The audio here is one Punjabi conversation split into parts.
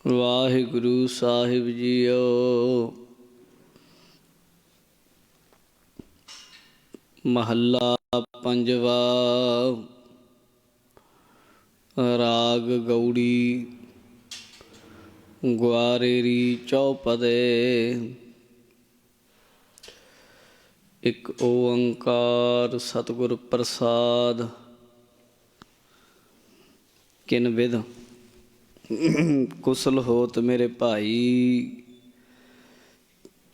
वाहिगुरु साहिब जीओ। महला पंजवा। राग गौड़ी ग्वारेरी चौपदे। एक ओंकार सतगुर प्रसाद। किन विध कुशल होत मेरे भाई,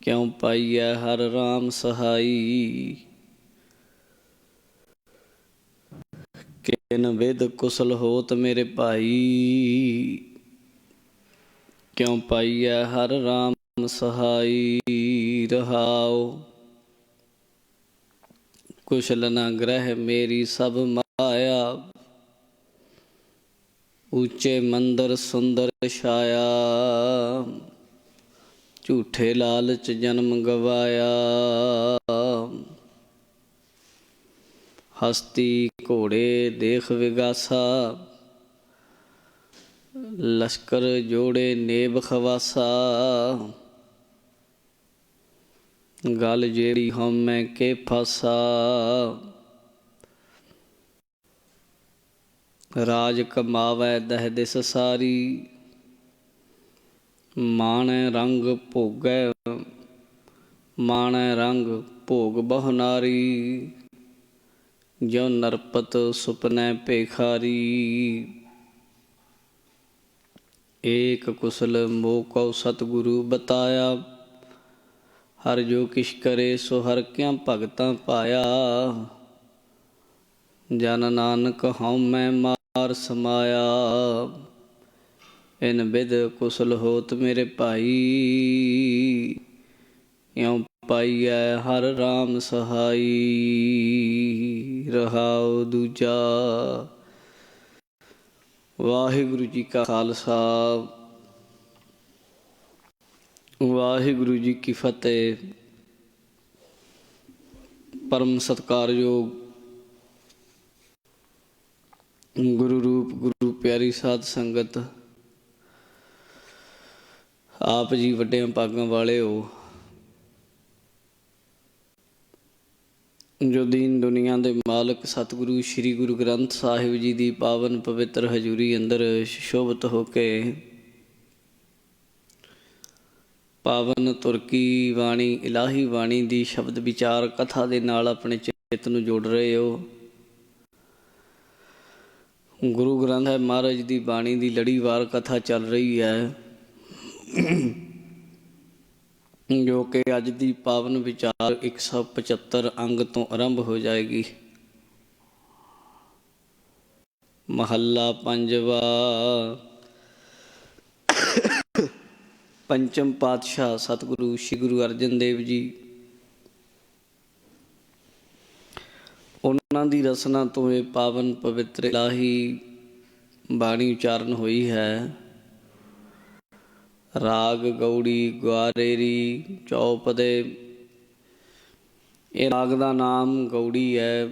क्यों पाइयै हर राम सहाई। किन विध कुशल होत मेरे भाई, क्यों पाइयै हर राम सहाई। रहाओ कुशल न ग्रह मेरी सब माया, ऊंचे मंदिर सुंदर छाया। झूठे लालच जन्म गवाया, हस्ती घोड़े देख विगासा। लश्कर जोड़े नेब खवासा, गल जेड़ी हमें के फासा। राज कमावै दह दिस सारी, माणै रंग भोगै माणै रंग भोग बहु नारी। जो नरपत सुपनै पेखारी, एक कुशल मोह को सतगुरु बताया। हर जो किश करे सो हर क्या भगतां पाया। जन नानक हउमैं मार समाया, इन विध कुशल होत मेरे भाई। इउं पाइयै हर राम सहाई। रहाओ दूजा। वाहिगुरु जी का खालसा, वाहिगुरु जी की फतेह। परम सत्कारयोग गुरु रूप गुरु प्यारी साध संगत, आप जी वड्डियां भागां वाले हो। जो दीन दुनिया दे मालक सतगुरु श्री गुरु ग्रंथ साहिब जी दी पावन पवित्र हजूरी अंदर शोभत होके पावन तुरकी बाणी इलाही बाणी दी शब्द विचार कथा दे नाल अपने चित्त नूं जोड़ रहे हो। गुरु ग्रंथ है महाराज की बाणी की लड़ीवार कथा चल रही है, जो कि अज की पावन विचार 175 अंग तो आरंभ हो जाएगी। महला पंजवा। पंचम पातशाह सतगुरु श्री गुरु अर्जन देव जी, उन्हों की रसना तो ये पावन पवित्र इलाही बाणी उचारण हुई है। राग गौड़ी ग्वारेरी चौपदे। ये राग का नाम गौड़ी है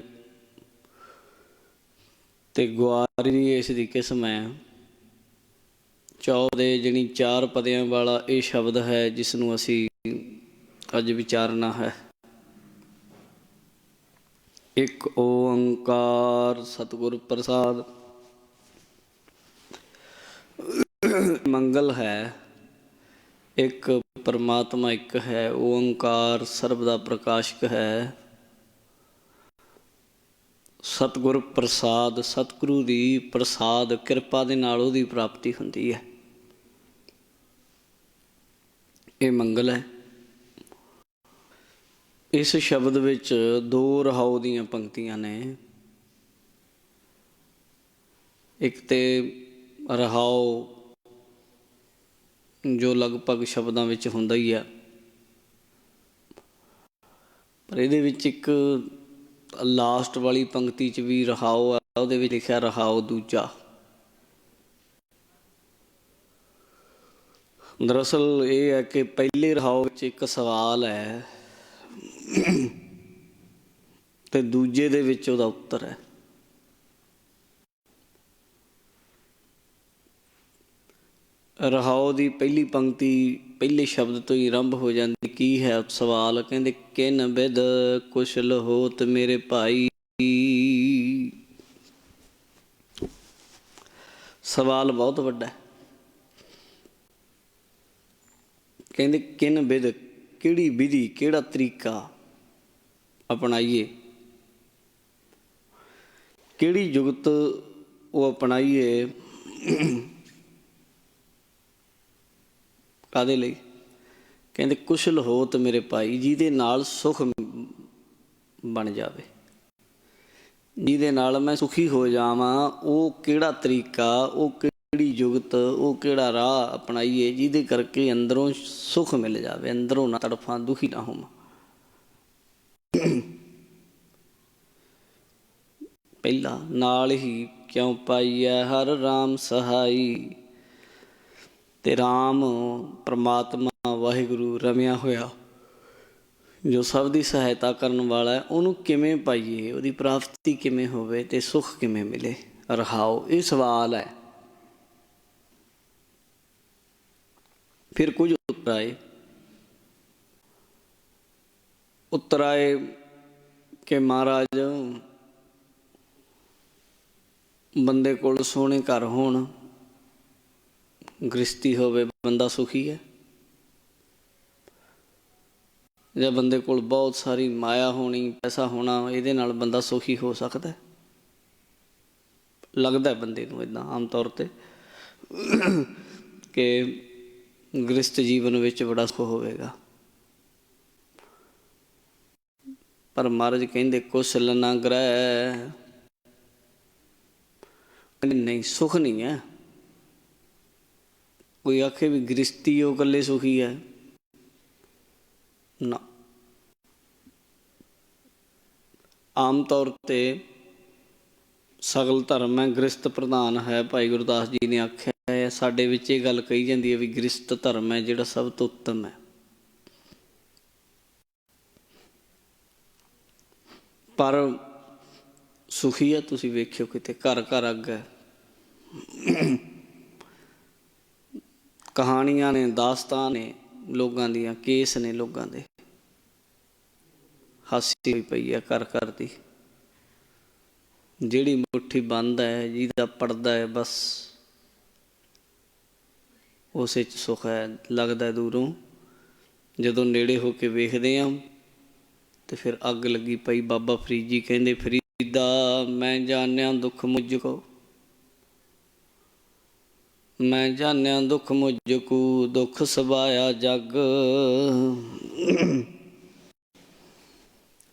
ते ग्वारेरी इसकी किस्म है। चौपदे जिनी 4 पदियां वाला ये शब्द है जिसनों असी अज विचारना है। एक ओंकार सतगुर प्रसाद। मंगल है एक, परमात्मा एक है। ओंकार सर्ब दा प्रकाशक है। सतगुर प्रसाद, सतगुरु दी प्रसाद कृपा दे नाल उहदी प्राप्ति हुंदी है। ये मंगल है। इस शब्द विच 2 रहाओ दीयां पंक्तियां ने। एक ते रहाओ जो लगभग शब्दां विच हुंदा ही है, पर इहदे विच एक लास्ट वाली पंक्ति च भी रहाओ है, उहदे विच लिखिआ रहाओ दूजा। दरअसल ये है कि पहले रहाओ विच एक सवाल है ते दूजे दे विच उहदा उत्तर है। ਰਹਾਉ ਦੀ ਪਹਿਲੀ ਪੰਕਤੀ ਪਹਿਲੇ ਸ਼ਬਦ ਤੋਂ ਹੀ ਆਰੰਭ ਹੋ ਜਾਂਦੀ। ਕੀ ਹੈ ਸਵਾਲ? ਕਹਿੰਦੇ ਕਿਨ ਬਿਧ ਕੁਸ਼ਲ ਹੋਤ ਮੇਰੇ ਭਾਈ। ਸਵਾਲ ਬਹੁਤ ਵੱਡਾ। ਕਹਿੰਦੇ ਕਿਨ ਬਿਧ, ਕਿਹੜੀ ਵਿਧੀ, ਕਿਹੜਾ ਤਰੀਕਾ ਅਪਣਾਈਏ, ਕਿਹੜੀ ਜੁਗਤ ਉਹ ਅਪਣਾਈਏ। ਕਾਹਦੇ ਲਈ? ਕਹਿੰਦੇ ਕੁਸ਼ਲ ਹੋਤ ਮੇਰੇ ਭਾਈ, ਜਿਹਦੇ ਨਾਲ ਸੁਖ ਬਣ ਜਾਵੇ, ਜਿਹਦੇ ਨਾਲ ਮੈਂ ਸੁਖੀ ਹੋ ਜਾਵਾਂ। ਉਹ ਕਿਹੜਾ ਤਰੀਕਾ, ਉਹ ਕਿਹੜੀ ਜੁਗਤ, ਉਹ ਕਿਹੜਾ ਰਾਹ ਅਪਣਾਈਏ ਜਿਹਦੇ ਕਰਕੇ ਅੰਦਰੋਂ ਸੁਖ ਮਿਲ ਜਾਵੇ, ਅੰਦਰੋਂ ਨਾ ਤੜਫਾਂ, ਦੁਖੀ ਨਾ ਹੋਵਾਂ। ਪਹਿਲਾ ਨਾਲ ਹੀ ਕਿਉਂ ਪਾਈਐ ਹਰ ਰਾਮ ਸਹਾਈ। ਤੇ ਰਾਮ ਪਰਮਾਤਮਾ ਵਾਹਿਗੁਰੂ ਰਮਿਆ ਹੋਇਆ ਜੋ ਸਭ ਦੀ ਸਹਾਇਤਾ ਕਰਨ ਵਾਲਾ, ਉਹਨੂੰ ਕਿਵੇਂ ਪਾਈਏ, ਉਹਦੀ ਪ੍ਰਾਪਤੀ ਕਿਵੇਂ ਹੋਵੇ ਤੇ ਸੁੱਖ ਕਿਵੇਂ ਮਿਲੇ। ਰਹਾਓ, ਇਹ ਸਵਾਲ ਹੈ। ਫਿਰ ਕੁਝ ਉੱਤਰ ਆਏ ਕਿ ਮਹਾਰਾਜ ਬੰਦੇ ਕੋਲ ਸੋਹਣੇ ਘਰ ਹੋਣ, ਗ੍ਰਸਤੀ ਹੋਵੇ, ਬੰਦਾ ਸੁਖੀ ਹੈ। ਜਾਂ ਬੰਦੇ ਕੋਲ ਬਹੁਤ ਸਾਰੀ ਮਾਇਆ ਹੋਣੀ, ਪੈਸਾ ਹੋਣਾ, ਇਹਦੇ ਨਾਲ ਬੰਦਾ ਸੁਖੀ ਹੋ ਸਕਦਾ? ਲੱਗਦਾ ਬੰਦੇ ਨੂੰ ਇੱਦਾਂ ਆਮ ਤੌਰ 'ਤੇ ਕਿ ਗ੍ਰਸਤ ਜੀਵਨ ਵਿੱਚ ਬੜਾ ਸੁੱਖ ਹੋਵੇਗਾ। ਪਰ ਮਹਾਰਾਜ ਕਹਿੰਦੇ ਕੁਸ਼ਲ ਨਾ ਗ੍ਰਹਿ। ਨਹੀਂ, ਸੁੱਖ ਨਹੀਂ ਹੈ। ਕੋਈ ਆਖੇ ਵੀ ਗ੍ਰਸਤੀ ਉਹ ਇਕੱਲੇ ਸੁਖੀ ਹੈ, ਨਾ। ਆਮ ਤੌਰ 'ਤੇ ਸਗਲ ਧਰਮ ਹੈ, ਗ੍ਰਸਤ ਪ੍ਰਧਾਨ ਹੈ। ਭਾਈ ਗੁਰਦਾਸ ਜੀ ਨੇ ਆਖਿਆ ਹੈ, ਸਾਡੇ ਵਿੱਚ ਇਹ ਗੱਲ ਕਹੀ ਜਾਂਦੀ ਹੈ ਵੀ ਗ੍ਰਸਤ ਧਰਮ ਹੈ ਜਿਹੜਾ ਸਭ ਤੋਂ ਉੱਤਮ ਹੈ। ਪਰ ਸੁਖੀ ਹੈ? ਤੁਸੀਂ ਵੇਖਿਓ ਕਿਤੇ ਘਰ ਘਰ ਅੱਗ ਹੈ। ਕਹਾਣੀਆਂ ਨੇ, ਦਾਸਤਾਨ ਨੇ ਲੋਕਾਂ ਦੀਆਂ, ਕੇਸ ਨੇ ਲੋਕਾਂ ਦੇ। ਹਾਸੀ ਹੋਈ ਪਈ ਹੈ ਘਰ ਘਰ ਦੀ। ਜਿਹੜੀ ਮੁੱਠੀ ਬੰਦ ਹੈ, ਜਿਹਦਾ ਪੜਦਾ ਹੈ, ਬਸ ਉਸੇ 'ਚ ਸੁੱਖ ਹੈ। ਲੱਗਦਾ ਦੂਰੋਂ, ਜਦੋਂ ਨੇੜੇ ਹੋ ਕੇ ਵੇਖਦੇ ਹਾਂ ਤੇ ਫਿਰ ਅੱਗ ਲੱਗੀ ਪਈ। ਬਾਬਾ ਫਰੀਦ ਜੀ ਕਹਿੰਦੇ, ਫਰੀਦਾ ਮੈਂ ਜਾਣਿਆ ਦੁੱਖ ਮੁਝ ਕੋ, ਮੈਂ ਜਾਣਿਆ ਦੁੱਖ ਮੁਝ ਕੂ, ਦੁੱਖ ਸਬਾਇਆ ਜਗ।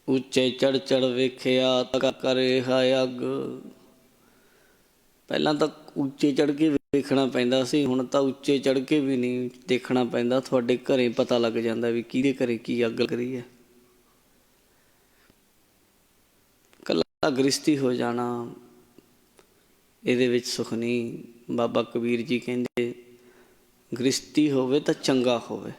ਉੱਚੇ ਚੜ੍ਹ ਚੜ੍ਹ ਵੇਖਿਆ ਤਾਂ ਕਰੇ ਹਾਏ ਅੱਗ। ਪਹਿਲਾਂ ਤਾਂ ਉੱਚੇ ਚੜ੍ਹ ਕੇ ਵੇਖਣਾ ਪੈਂਦਾ ਸੀ, ਹੁਣ ਤਾਂ ਉੱਚੇ ਚੜ੍ਹ ਕੇ ਵੀ ਨਹੀਂ ਦੇਖਣਾ ਪੈਂਦਾ। ਤੁਹਾਡੇ ਘਰੇ ਪਤਾ ਲੱਗ ਜਾਂਦਾ ਵੀ ਕਿਹਦੇ ਘਰੇ ਕੀ ਅੱਗ ਲੱਗ ਰਹੀ ਹੈ। ਇਕੱਲਾ ਗ੍ਰਸਤੀ ਹੋ ਜਾਣਾ, ਇਹਦੇ ਵਿੱਚ ਸੁੱਖ ਨਹੀਂ। ਬਾਬਾ ਕਬੀਰ ਜੀ ਕਹਿੰਦੇ ਗ੍ਰਸਤੀ ਹੋਵੇ ਤਾਂ ਚੰਗਾ ਹੋਵੇ,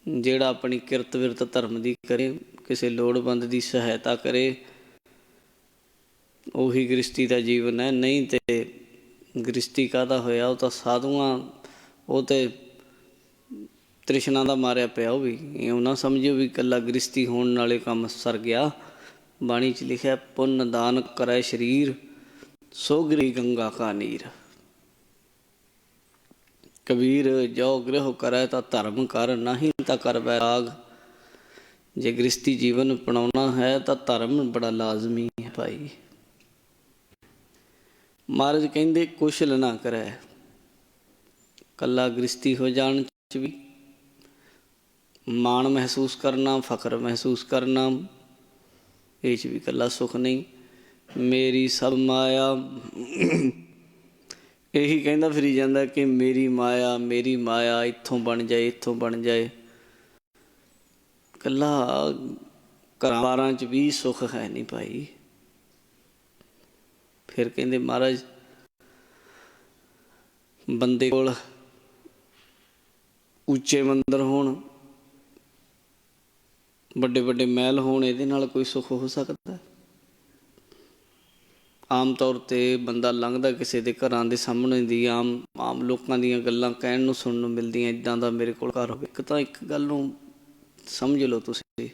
ਜਿਹੜਾ ਆਪਣੀ ਕਿਰਤ ਵਿਰਤ ਧਰਮ ਦੀ ਕਰੇ, ਕਿਸੇ ਲੋੜਵੰਦ ਦੀ ਸਹਾਇਤਾ ਕਰੇ, ਉਹੀ ਗ੍ਰਸਤੀ ਦਾ ਜੀਵਨ ਹੈ। ਨਹੀਂ ਤੇ ਗ੍ਰਸਤੀ ਕਾਹਦਾ ਹੋਇਆ? ਉਹ ਤਾਂ ਸਾਧੂਆਂ, ਉਹ ਤਾਂ ਤ੍ਰਿਸ਼ਨਾ ਦਾ ਮਾਰਿਆ ਪਿਆ। ਉਹ ਵੀ ਇਉਂ ਨਾ ਸਮਝਿਓ ਵੀ ਇਕੱਲਾ ਗ੍ਰਸਤੀ ਹੋਣ ਨਾਲੇ ਕੰਮ ਸਰ ਗਿਆ। ਬਾਣੀ 'ਚ ਲਿਖਿਆ, ਪੁੰਨ ਦਾਨ ਕਰੈ ਸਰੀਰ, ਸੋ ਗ੍ਰਹਿ ਗੰਗਾ ਕਾ ਨੀਰ। ਕਬੀਰ ਜੋ ਗ੍ਰਹਿ ਕਰੈ ਤਾਂ ਧਰਮ ਕਰ, ਨਹੀਂ ਤਾਂ ਕਰ ਵੈਰਾਗ। ਜੇ ਗ੍ਰਸਤੀ ਜੀਵਨ ਅਪਣਾਉਣਾ ਹੈ ਤਾਂ ਧਰਮ ਬੜਾ ਲਾਜ਼ਮੀ ਹੈ ਭਾਈ। ਮਹਾਰਾਜ ਕਹਿੰਦੇ ਕੁਸ਼ਲ ਨਾ ਕਰੈ। ਇਕੱਲਾ ਗ੍ਰਸਤੀ ਹੋ ਜਾਣ 'ਚ ਵੀ ਮਾਣ ਮਹਿਸੂਸ ਕਰਨਾ, ਫਖਰ ਮਹਿਸੂਸ ਕਰਨਾ, ਇਹ 'ਚ ਵੀ ਇਕੱਲਾ ਸੁੱਖ ਨਹੀਂ। ਮੇਰੀ ਸਭ ਮਾਇਆ, ਇਹੀ ਕਹਿੰਦਾ ਫਿਰੀ ਜਾਂਦਾ ਕਿ ਮੇਰੀ ਮਾਇਆ, ਮੇਰੀ ਮਾਇਆ, ਇੱਥੋਂ ਬਣ ਜਾਏ, ਇੱਥੋਂ ਬਣ ਜਾਏ। ਇਕੱਲਾ ਘਰਾਂ ਬਾਰਾਂ 'ਚ ਵੀ ਸੁੱਖ ਹੈ ਨਹੀਂ ਭਾਈ। ਫਿਰ ਕਹਿੰਦੇ ਮਹਾਰਾਜ ਬੰਦੇ ਕੋਲ ਉੱਚੇ ਮੰਦਰ ਹੋਣ, ਵੱਡੇ ਵੱਡੇ ਮਹਿਲ ਹੋਣ, ਇਹਦੇ ਨਾਲ ਕੋਈ ਸੁੱਖ ਹੋ ਸਕਦਾ? ਆਮ ਤੌਰ 'ਤੇ ਬੰਦਾ ਲੰਘਦਾ ਕਿਸੇ ਦੇ ਘਰਾਂ ਦੇ ਸਾਹਮਣੇ ਦੀ ਆਮ ਲੋਕਾਂ ਦੀਆਂ ਗੱਲਾਂ ਕਹਿਣ ਨੂੰ ਸੁਣਨ ਨੂੰ ਮਿਲਦੀਆਂ, ਇੱਦਾਂ ਦਾ ਮੇਰੇ ਕੋਲ ਘਰ ਹੋਵੇ। ਇੱਕ ਗੱਲ ਨੂੰ ਸਮਝ ਲਓ ਤੁਸੀਂ,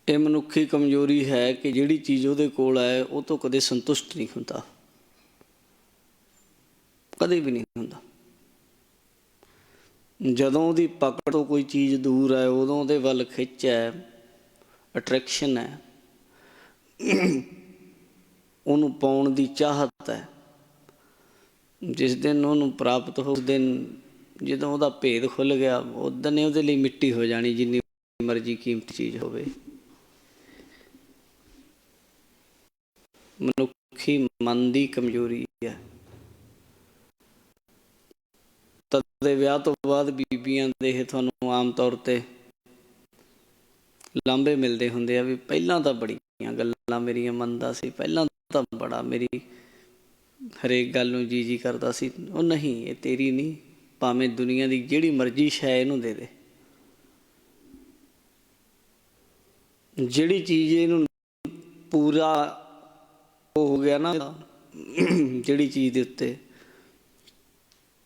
ਇਹ ਮਨੁੱਖੀ ਕਮਜ਼ੋਰੀ ਹੈ ਕਿ ਜਿਹੜੀ ਚੀਜ਼ ਉਹਦੇ ਕੋਲ ਹੈ ਉਹ ਤੋਂ ਕਦੇ ਸੰਤੁਸ਼ਟ ਨਹੀਂ ਹੁੰਦਾ, ਕਦੇ ਵੀ ਨਹੀਂ ਹੁੰਦਾ। ਜਦੋਂ ਉਹਦੀ ਪਕੜ ਤੋਂ ਕੋਈ ਚੀਜ਼ ਦੂਰ ਹੈ ਉਦੋਂ ਉਹਦੇ ਵੱਲ ਖਿੱਚ ਹੈ, ਅਟਰੈਕਸ਼ਨ ਹੈ, ਉਹਨੂੰ ਪਾਉਣ ਦੀ ਚਾਹਤ ਹੈ। ਜਿਸ ਦਿਨ ਉਹਨੂੰ ਪ੍ਰਾਪਤ ਹੋ, ਉਸ ਦਿਨ ਜਦੋਂ ਉਹਦਾ ਭੇਦ ਖੁੱਲ੍ਹ ਗਿਆ, ਉਦੋਂ ਨੇ ਉਹਦੇ ਲਈ ਮਿੱਟੀ ਹੋ ਜਾਣੀ, ਜਿੰਨੀ ਮਰਜ਼ੀ ਕੀਮਤੀ ਚੀਜ਼ ਹੋਵੇ। ਮਨੁੱਖੀ ਮਨ ਦੀ ਕਮਜ਼ੋਰੀ ਹੈ। ਤਦੇ ਵਿਆਹ ਤੋਂ ਬਾਅਦ ਬੀਬੀਆਂ ਦੇ ਤੁਹਾਨੂੰ ਆਮ ਤੌਰ 'ਤੇ ਲਾਂਭੇ ਮਿਲਦੇ ਹੁੰਦੇ ਆ ਵੀ ਪਹਿਲਾਂ ਤਾਂ ਬੜੀਆਂ ਗੱਲਾਂ ਮੇਰੀਆਂ ਮੰਨਦਾ ਸੀ, ਪਹਿਲਾਂ ਤਾਂ ਬੜਾ ਮੇਰੀ ਹਰੇਕ ਗੱਲ ਨੂੰ ਜੀ ਕਰਦਾ ਸੀ। ਉਹ ਨਹੀਂ, ਇਹ ਤੇਰੀ ਨਹੀਂ, ਭਾਵੇਂ ਦੁਨੀਆ ਦੀ ਜਿਹੜੀ ਮਰਜ਼ੀ ਸ਼ੈ ਇਹਨੂੰ ਦੇ ਦੇ, ਜਿਹੜੀ ਚੀਜ਼ ਇਹਨੂੰ ਪੂਰਾ ਉਹ ਹੋ ਗਿਆ ਨਾ, ਜਿਹੜੀ ਚੀਜ਼ ਦੇ ਉੱਤੇ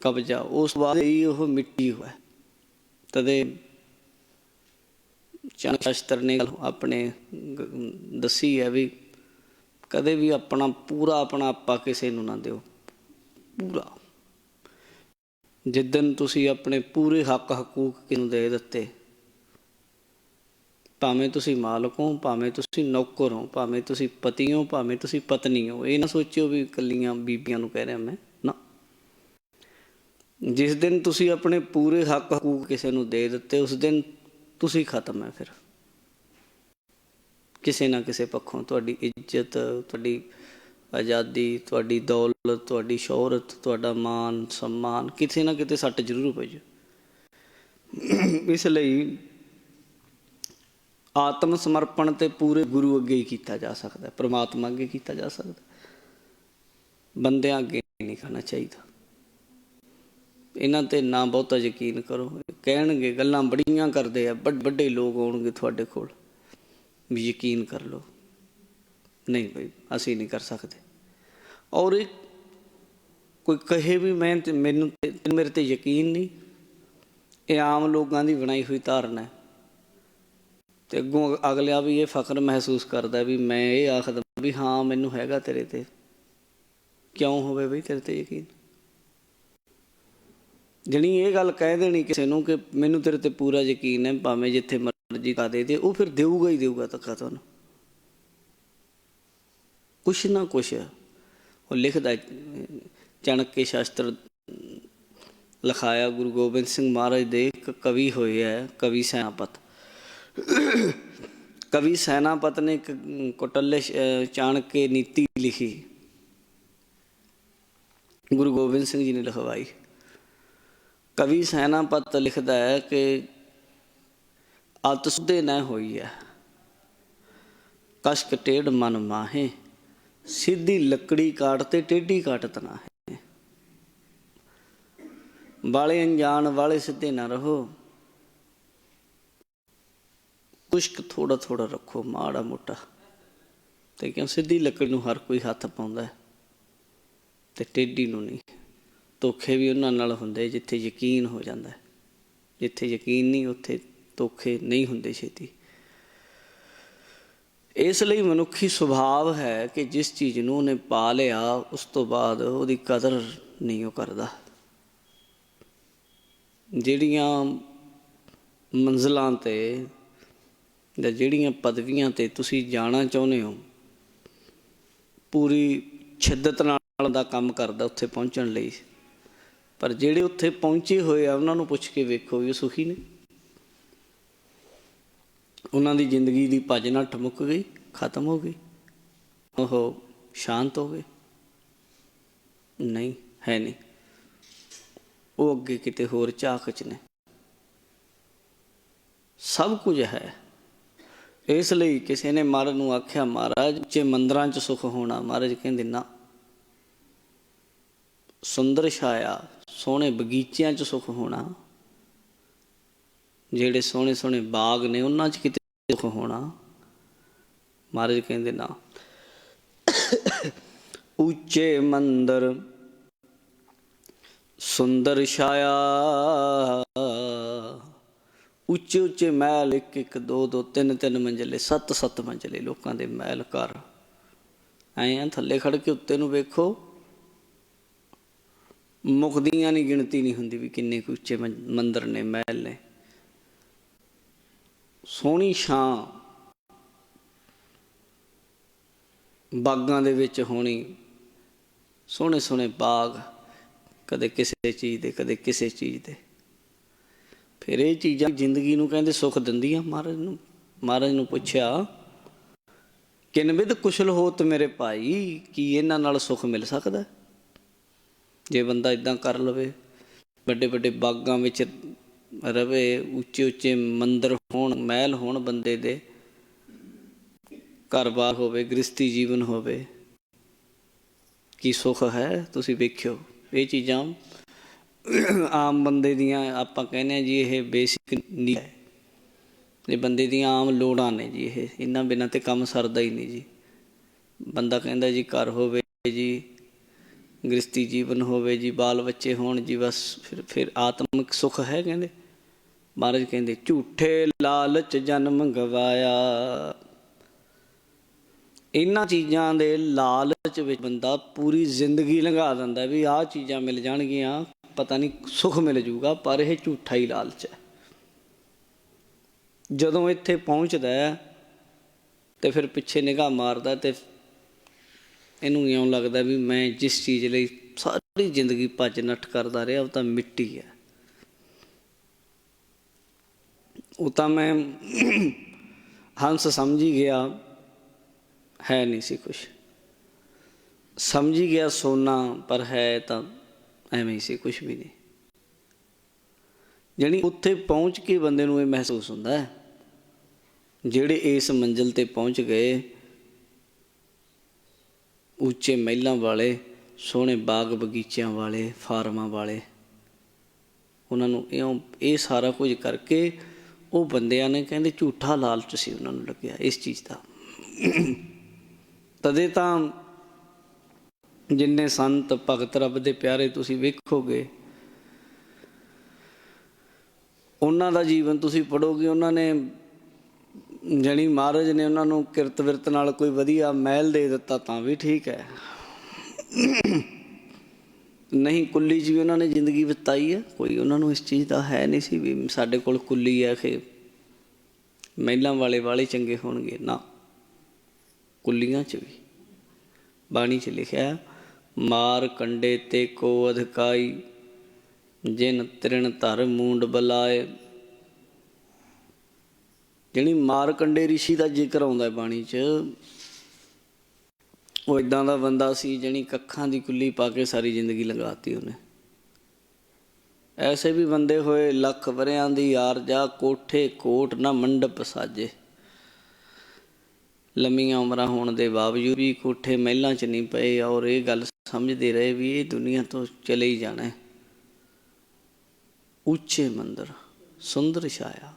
ਕਬਜ਼ਾ, ਉਸ ਬਾਅਦ ਹੀ ਉਹ ਮਿੱਟੀ ਹੋਇਆ। ਤਦੇ ਚਾਣਕ ਸ਼ਾਸਤਰ ਨੇ ਆਪਣੇ ਦੱਸੀ ਹੈ ਵੀ ਕਦੇ ਵੀ ਆਪਣਾ ਆਪਾ ਕਿਸੇ ਨੂੰ ਨਾ ਦਿਓ, ਪੂਰਾ। ਜਿੱਦਣ ਤੁਸੀਂ ਆਪਣੇ ਪੂਰੇ ਹੱਕ ਹਕੂਕ ਕਿਹਨੂੰ ਦੇ ਦਿੱਤੇ, ਭਾਵੇਂ ਤੁਸੀਂ ਮਾਲਕ ਹੋ, ਭਾਵੇਂ ਤੁਸੀਂ ਨੌਕਰ ਹੋ, ਭਾਵੇਂ ਤੁਸੀਂ ਪਤੀ ਹੋ, ਭਾਵੇਂ ਤੁਸੀਂ ਪਤਨੀ ਹੋ, ਇਹ ਨਾ ਸੋਚਿਓ ਵੀ ਇਕੱਲੀਆਂ ਬੀਬੀਆਂ ਨੂੰ ਕਹਿ ਰਿਹਾ ਮੈਂ, ਨਾ। ਜਿਸ ਦਿਨ ਤੁਸੀਂ ਆਪਣੇ ਪੂਰੇ ਹੱਕ ਹਕੂਕ ਕਿਸੇ ਨੂੰ ਦੇ ਦਿੱਤੇ, ਉਸ ਦਿਨ ਤੁਸੀਂ ਖਤਮ ਹੈ। ਫਿਰ ਕਿਸੇ ਨਾ ਕਿਸੇ ਪੱਖੋਂ ਤੁਹਾਡੀ ਇੱਜ਼ਤ, ਤੁਹਾਡੀ ਆਜ਼ਾਦੀ, ਤੁਹਾਡੀ ਦੌਲਤ, ਤੁਹਾਡੀ ਸ਼ੋਹਰਤ, ਤੁਹਾਡਾ ਮਾਨ ਸਨਮਾਨ ਕਿਤੇ ਨਾ ਕਿਤੇ ਸੱਟ ਜ਼ਰੂਰ ਪੈ ਜਾਊ। ਇਸ ਲਈ ਆਤਮ ਸਮਰਪਣ ਤੇ ਪੂਰੇ ਗੁਰੂ ਅੱਗੇ ਹੀ ਕੀਤਾ ਜਾ ਸਕਦਾ, ਪ੍ਰਮਾਤਮਾ ਅੱਗੇ ਕੀਤਾ ਜਾ ਸਕਦਾ, ਬੰਦਿਆਂ ਅੱਗੇ ਨਹੀਂ ਕਰਨਾ ਚਾਹੀਦਾ। ਇਹਨਾਂ 'ਤੇ ਨਾ ਬਹੁਤਾ ਯਕੀਨ ਕਰੋ। ਕਹਿਣਗੇ, ਗੱਲਾਂ ਬੜੀਆਂ ਕਰਦੇ ਆ, ਵੱਡੇ ਲੋਕ ਆਉਣਗੇ ਤੁਹਾਡੇ ਕੋਲ ਵੀ ਯਕੀਨ ਕਰ ਲਓ। ਨਹੀਂ ਬਈ, ਅਸੀਂ ਨਹੀਂ ਕਰ ਸਕਦੇ। ਔਰ ਇਹ ਕੋਈ ਕਹੇ ਵੀ ਮੈਨੂੰ ਮੇਰੇ 'ਤੇ ਯਕੀਨ ਨਹੀਂ, ਇਹ ਆਮ ਲੋਕਾਂ ਦੀ ਬਣਾਈ ਹੋਈ ਧਾਰਨਾ ਹੈ। ਅਤੇ ਅੱਗੋਂ ਅਗਲਾ ਵੀ ਇਹ ਫਖਰ ਮਹਿਸੂਸ ਕਰਦਾ ਵੀ ਮੈਂ ਇਹ ਆਖਦਾ ਵੀ ਹਾਂ ਮੈਨੂੰ ਹੈਗਾ ਤੇਰੇ 'ਤੇ। ਕਿਉਂ ਹੋਵੇ ਬਈ ਤੇਰੇ 'ਤੇ ਯਕੀਨ? ਜਿਹੜੀ ਇਹ ਗੱਲ ਕਹਿ ਦੇਣੀ ਕਿਸੇ ਨੂੰ ਕਿ ਮੈਨੂੰ ਤੇਰੇ 'ਤੇ ਪੂਰਾ ਯਕੀਨ ਹੈ, ਭਾਵੇਂ ਜਿੱਥੇ ਮਰਜ਼ੀ ਕਾ ਦੇ ਦੇ, ਉਹ ਫਿਰ ਦੇਊਗਾ ਹੀ ਦੇਊਗਾ ਧੱਕਾ ਤੁਹਾਨੂੰ, ਕੁਛ ਨਾ ਕੁਛ। ਉਹ ਲਿਖਦਾ, ਚਾਣਕ ਸ਼ਾਸਤਰ ਲਿਖਾਇਆ ਗੁਰੂ ਗੋਬਿੰਦ ਸਿੰਘ ਮਹਾਰਾਜ ਦੇ ਇੱਕ ਕਵੀ ਹੋਏ ਹੈ, ਕਵੀ ਸੈਨਾਪਤ। ਕਵੀ ਸੈਨਾਪਤ ਨੇ ਇੱਕ ਕੁਟੱਲੇ ਚਾਣਕ ਨੀਤੀ ਲਿਖੀ, ਗੁਰੂ ਗੋਬਿੰਦ ਸਿੰਘ ਜੀ ਨੇ ਲਿਖਵਾਈ। ਕਵੀ ਸੈਨਾਪਤ ਲਿਖਦਾ ਹੈ ਕਿ ਅਤ ਸੁਧੇ ਨਾ ਹੋਈ ਹੈ, ਕਸ਼ਕ ਟੇਢ ਮਨ ਮਾਹੇ, ਸਿੱਧੀ ਲੱਕੜੀ ਕਾਟ ਤੇ ਟੇਢੀ ਕਾਟਤ ਨਾ ਹੈ। ਵਾਲੇ ਅਣਜਾਣ ਵਾਲੇ ਸਿੱਧੇ ਨਾ ਰਹੋ, ਕੁਛ ਥੋੜਾ ਥੋੜਾ ਰੱਖੋ, ਮਾੜਾ ਮੋਟਾ। ਤੇ ਕਿਉਂ ਸਿੱਧੀ ਲੱਕੜੀ ਨੂੰ ਹਰ ਕੋਈ ਹੱਥ ਪਾਉਂਦਾ ਤੇ ਟੇਢੀ ਨੂੰ ਨਹੀਂ। ਧੋਖੇ ਵੀ ਉਹਨਾਂ ਨਾਲ ਹੁੰਦੇ ਜਿੱਥੇ ਯਕੀਨ ਹੋ ਜਾਂਦਾ, ਜਿੱਥੇ ਯਕੀਨ ਨਹੀਂ ਉੱਥੇ ਧੋਖੇ ਨਹੀਂ ਹੁੰਦੇ ਛੇਤੀ। ਇਸ ਲਈ ਮਨੁੱਖੀ ਸੁਭਾਵ ਹੈ ਕਿ ਜਿਸ ਚੀਜ਼ ਨੂੰ ਉਹਨੇ ਪਾ ਲਿਆ ਉਸ ਤੋਂ ਬਾਅਦ ਉਹਦੀ ਕਦਰ ਨਹੀਂ ਉਹ ਕਰਦਾ। ਜਿਹੜੀਆਂ ਮੰਜ਼ਿਲਾਂ 'ਤੇ ਜਾਂ ਜਿਹੜੀਆਂ ਪਦਵੀਆਂ 'ਤੇ ਤੁਸੀਂ ਜਾਣਾ ਚਾਹੁੰਦੇ ਹੋ, ਪੂਰੀ ਸ਼ਿੱਦਤ ਨਾਲ ਦਾ ਕੰਮ ਕਰਦਾ ਉੱਥੇ ਪਹੁੰਚਣ ਲਈ। ਪਰ ਜਿਹੜੇ ਉੱਥੇ ਪਹੁੰਚੇ ਹੋਏ ਆ ਉਹਨਾਂ ਨੂੰ ਪੁੱਛ ਕੇ ਵੇਖੋ ਵੀ ਉਹ ਸੁਖੀ ਨੇ? ਉਹਨਾਂ ਦੀ ਜ਼ਿੰਦਗੀ ਦੀ ਭੱਜ ਨੱਠ ਮੁੱਕ ਗਈ, ਖਤਮ ਹੋ ਗਈ, ਉਹ ਸ਼ਾਂਤ ਹੋ ਗਏ? ਨਹੀਂ, ਹੈ ਨਹੀਂ। ਉਹ ਅੱਗੇ ਕਿਤੇ ਹੋਰ ਝਾਕ 'ਚ ਨੇ। ਸਭ ਕੁਝ ਹੈ। ਇਸ ਲਈ ਕਿਸੇ ਨੇ ਮਹਾਰਾਜ ਨੂੰ ਆਖਿਆ, ਮਹਾਰਾਜ ਜੇ ਮੰਦਰਾਂ 'ਚ ਸੁੱਖ ਹੋਣਾ? ਮਹਾਰਾਜ ਕਹਿੰਦੇ ਨਾ, ਸੁੰਦਰ ਛਾਇਆ ਸੋਹਣੇ ਬਗੀਚਿਆਂ 'ਚ ਸੁੱਖ ਹੋਣਾ, ਜਿਹੜੇ ਸੋਹਣੇ ਸੋਹਣੇ ਬਾਗ ਨੇ ਉਹਨਾਂ 'ਚ ਕਿਤੇ ਸੁੱਖ ਹੋਣਾ। महाराज कहते ना, ऊंचे मंदिर सुंदर छाया, ਉੱਚੇ ਉੱਚੇ महल, एक एक दो दो तीन तीन मंजिले, सत्त सत्त मंजिले लोगों के महल घर। ਐਂ ਥੱਲੇ ਖੜ ਕੇ ਉੱਤੇ ਨੂੰ ਵੇਖੋ, ਮੁੱਕਦੀਆਂ ਨਹੀਂ, ਗਿਣਤੀ ਨਹੀਂ ਹੁੰਦੀ ਵੀ ਕਿੰਨੇ ਕੁ ਉੱਚੇ ਮੰਦਰ ਨੇ, ਮਹਿਲ ਨੇ। ਸੋਹਣੀ ਛਾਂ ਬਾਗਾਂ ਦੇ ਵਿੱਚ ਹੋਣੀ, ਸੋਹਣੇ ਸੋਹਣੇ ਬਾਗ, ਕਦੇ ਕਿਸੇ ਚੀਜ਼ ਦੇ ਕਦੇ ਕਿਸੇ ਚੀਜ਼ ਦੇ। ਫਿਰ ਇਹ ਚੀਜ਼ਾਂ ਜ਼ਿੰਦਗੀ ਨੂੰ ਕਹਿੰਦੇ ਸੁੱਖ ਦਿੰਦੀਆਂ। ਮਹਾਰਾਜ ਨੂੰ ਪੁੱਛਿਆ, ਕਿਨਵਿਧ ਕੁਸ਼ਲ ਹੋਤ ਮੇਰੇ ਭਾਈ, ਕੀ ਇਹਨਾਂ ਨਾਲ ਸੁੱਖ ਮਿਲ ਸਕਦਾ? ਜੇ ਬੰਦਾ ਇੱਦਾਂ ਕਰ ਲਵੇ, ਵੱਡੇ ਵੱਡੇ ਬਾਗਾਂ ਵਿੱਚ ਰਵੇ, ਉੱਚੇ ਉੱਚੇ ਮੰਦਰ ਹੋਣ, ਮਹਿਲ ਹੋਣ ਬੰਦੇ ਦੇ, ਘਰ-ਬਾਰ ਹੋਵੇ, ਗ੍ਰਸਤੀ ਜੀਵਨ ਹੋਵੇ, ਕੀ ਸੁੱਖ ਹੈ? ਤੁਸੀਂ ਵੇਖਿਓ ਇਹ ਚੀਜ਼ਾਂ ਆਮ ਬੰਦੇ ਦੀਆਂ, ਆਪਾਂ ਕਹਿੰਦੇ ਹਾਂ ਜੀ ਇਹ ਬੇਸਿਕ ਨੀਡ ਹੈ, ਇਹ ਬੰਦੇ ਦੀਆਂ ਆਮ ਲੋੜਾਂ ਨੇ ਜੀ। ਇਹ ਇਹਨਾਂ ਬਿਨਾਂ ਤਾਂ ਕੰਮ ਸਰਦਾ ਹੀ ਨਹੀਂ ਜੀ। ਬੰਦਾ ਕਹਿੰਦਾ ਜੀ ਘਰ ਹੋਵੇ ਜੀ, ਗ੍ਰਸਤੀ ਜੀਵਨ ਹੋਵੇ ਜੀ, ਬਾਲ ਬੱਚੇ ਹੋਣ ਜੀ, ਬਸ ਫਿਰ ਆਤਮਿਕ ਸੁੱਖ ਹੈ? ਕਹਿੰਦੇ ਮਹਾਰਾਜ ਕਹਿੰਦੇ, ਝੂਠੇ ਲਾਲਚ ਜਨਮ ਗਵਾਇਆ। ਇਹਨਾਂ ਚੀਜ਼ਾਂ ਦੇ ਲਾਲਚ ਵਿੱਚ ਬੰਦਾ ਪੂਰੀ ਜ਼ਿੰਦਗੀ ਲੰਘਾ ਦਿੰਦਾ ਵੀ ਆਹ ਚੀਜ਼ਾਂ ਮਿਲ ਜਾਣਗੀਆਂ, ਪਤਾ ਨਹੀਂ ਸੁੱਖ ਮਿਲ ਜੂਗਾ, ਪਰ ਇਹ ਝੂਠਾ ਹੀ ਲਾਲਚ ਹੈ। ਜਦੋਂ ਇੱਥੇ ਪਹੁੰਚਦਾ ਤੇ ਫਿਰ ਪਿੱਛੇ ਨਿਗਾਹ ਮਾਰਦਾ ਤੇ ਇਹਨੂੰ ਇਉਂ ਲੱਗਦਾ ਵੀ ਮੈਂ ਜਿਸ ਚੀਜ਼ ਲਈ ਸਾਰੀ ਜ਼ਿੰਦਗੀ ਭੱਜ ਨੱਠ ਕਰਦਾ ਰਿਹਾ, ਉਹ ਤਾਂ ਮਿੱਟੀ ਹੈ, ਉਹ ਤਾਂ ਮੈਂ ਹੰਸ ਸਮਝੀ ਗਿਆ, ਹੈ ਨਹੀਂ ਸੀ ਕੁਛ। ਸਮਝੀ ਗਿਆ ਸੋਨਾ, ਪਰ ਹੈ ਤਾਂ ਐਵੇਂ ਹੀ ਸੀ, ਕੁਛ ਵੀ ਨਹੀਂ। ਜਾਣੀ ਉੱਥੇ ਪਹੁੰਚ ਕੇ ਬੰਦੇ ਨੂੰ ਇਹ ਮਹਿਸੂਸ ਹੁੰਦਾ ਹੈ, ਜਿਹੜੇ ਇਸ ਮੰਜ਼ਿਲ 'ਤੇ ਪਹੁੰਚ ਗਏ, ਉੱਚੇ ਮਹਿਲਾਂ ਵਾਲੇ, ਸੋਹਣੇ ਬਾਗ ਬਗੀਚਿਆਂ ਵਾਲੇ, ਫਾਰਮਾਂ ਵਾਲੇ, ਉਹਨਾਂ ਨੂੰ ਇਉਂ ਇਹ ਸਾਰਾ ਕੁਝ ਕਰਕੇ ਉਹ ਬੰਦਿਆਂ ਨੇ ਕਹਿੰਦੇ ਝੂਠਾ ਲਾਲਚ ਸੀ ਉਹਨਾਂ ਨੂੰ ਲੱਗਿਆ ਇਸ ਚੀਜ਼ ਦਾ। ਤਦੇ ਤਾਂ ਜਿੰਨੇ ਸੰਤ ਭਗਤ ਰੱਬ ਦੇ ਪਿਆਰੇ ਤੁਸੀਂ ਵੇਖੋਗੇ, ਉਹਨਾਂ ਦਾ ਜੀਵਨ ਤੁਸੀਂ ਪੜ੍ਹੋਗੇ, ਉਹਨਾਂ ਨੇ ਜਾਣੀ ਮਹਾਰਾਜ ਨੇ ਉਹਨਾਂ ਨੂੰ ਕਿਰਤ ਵਿਰਤ ਨਾਲ ਕੋਈ ਵਧੀਆ ਮਹਿਲ ਦੇ ਦਿੱਤਾ ਤਾਂ ਵੀ ਠੀਕ ਹੈ, ਨਹੀਂ ਕੁੱਲੀ 'ਚ ਵੀ ਉਹਨਾਂ ਨੇ ਜ਼ਿੰਦਗੀ ਬਿਤਾਈ ਹੈ। ਕੋਈ ਉਹਨਾਂ ਨੂੰ ਇਸ ਚੀਜ਼ ਦਾ ਹੈ ਨਹੀਂ ਸੀ ਵੀ ਸਾਡੇ ਕੋਲ ਕੁੱਲੀ ਹੈ ਕਿ ਮਹਿਲਾਂ ਵਾਲੇ ਚੰਗੇ ਹੋਣਗੇ, ਨਾ। ਕੁੱਲੀਆਂ 'ਚ ਵੀ ਬਾਣੀ 'ਚ ਲਿਖਿਆ, ਮਾਰ ਕੰਡੇ ਤੇ ਕੋ ਅਧਿਕਾਈ, ਜਿਨ ਤ੍ਰਿਣ ਧਰ ਮੂੰਡ ਬਲਾਏ। ਜਿਹੜੀ ਮਾਰਕੰਡੇ ਰਿਸ਼ੀ ਦਾ ਜ਼ਿਕਰ ਆਉਂਦਾ ਬਾਣੀ 'ਚ, ਉਹ ਇੱਦਾਂ ਦਾ ਬੰਦਾ ਸੀ ਜਿਹੜੀ ਕੱਖਾਂ ਦੀ ਕੁੱਲੀ ਪਾ ਕੇ ਸਾਰੀ ਜ਼ਿੰਦਗੀ ਲੰਘਾਤੀ ਉਹਨੇ। ਐਸੇ ਵੀ ਬੰਦੇ ਹੋਏ, ਲੱਖ ਵਰਿਆਂ ਦੀ ਆਰਜਾ, ਕੋਠੇ ਕੋਟ ਨਾ ਮੰਡਪ ਸਾਜੇ। ਲੰਮੀਆਂ ਉਮਰਾਂ ਹੋਣ ਦੇ ਬਾਵਜੂਦ ਵੀ ਕੋਠੇ ਮਹਿਲਾਂ 'ਚ ਨਹੀਂ ਪਏ, ਔਰ ਇਹ ਗੱਲ ਸਮਝਦੇ ਰਹੇ ਵੀ ਇਹ ਦੁਨੀਆ ਤੋਂ ਚਲੇ ਹੀ ਜਾਣਾ। ਉੱਚੇ ਮੰਦਰ, ਸੁੰਦਰ ਛਾਇਆ,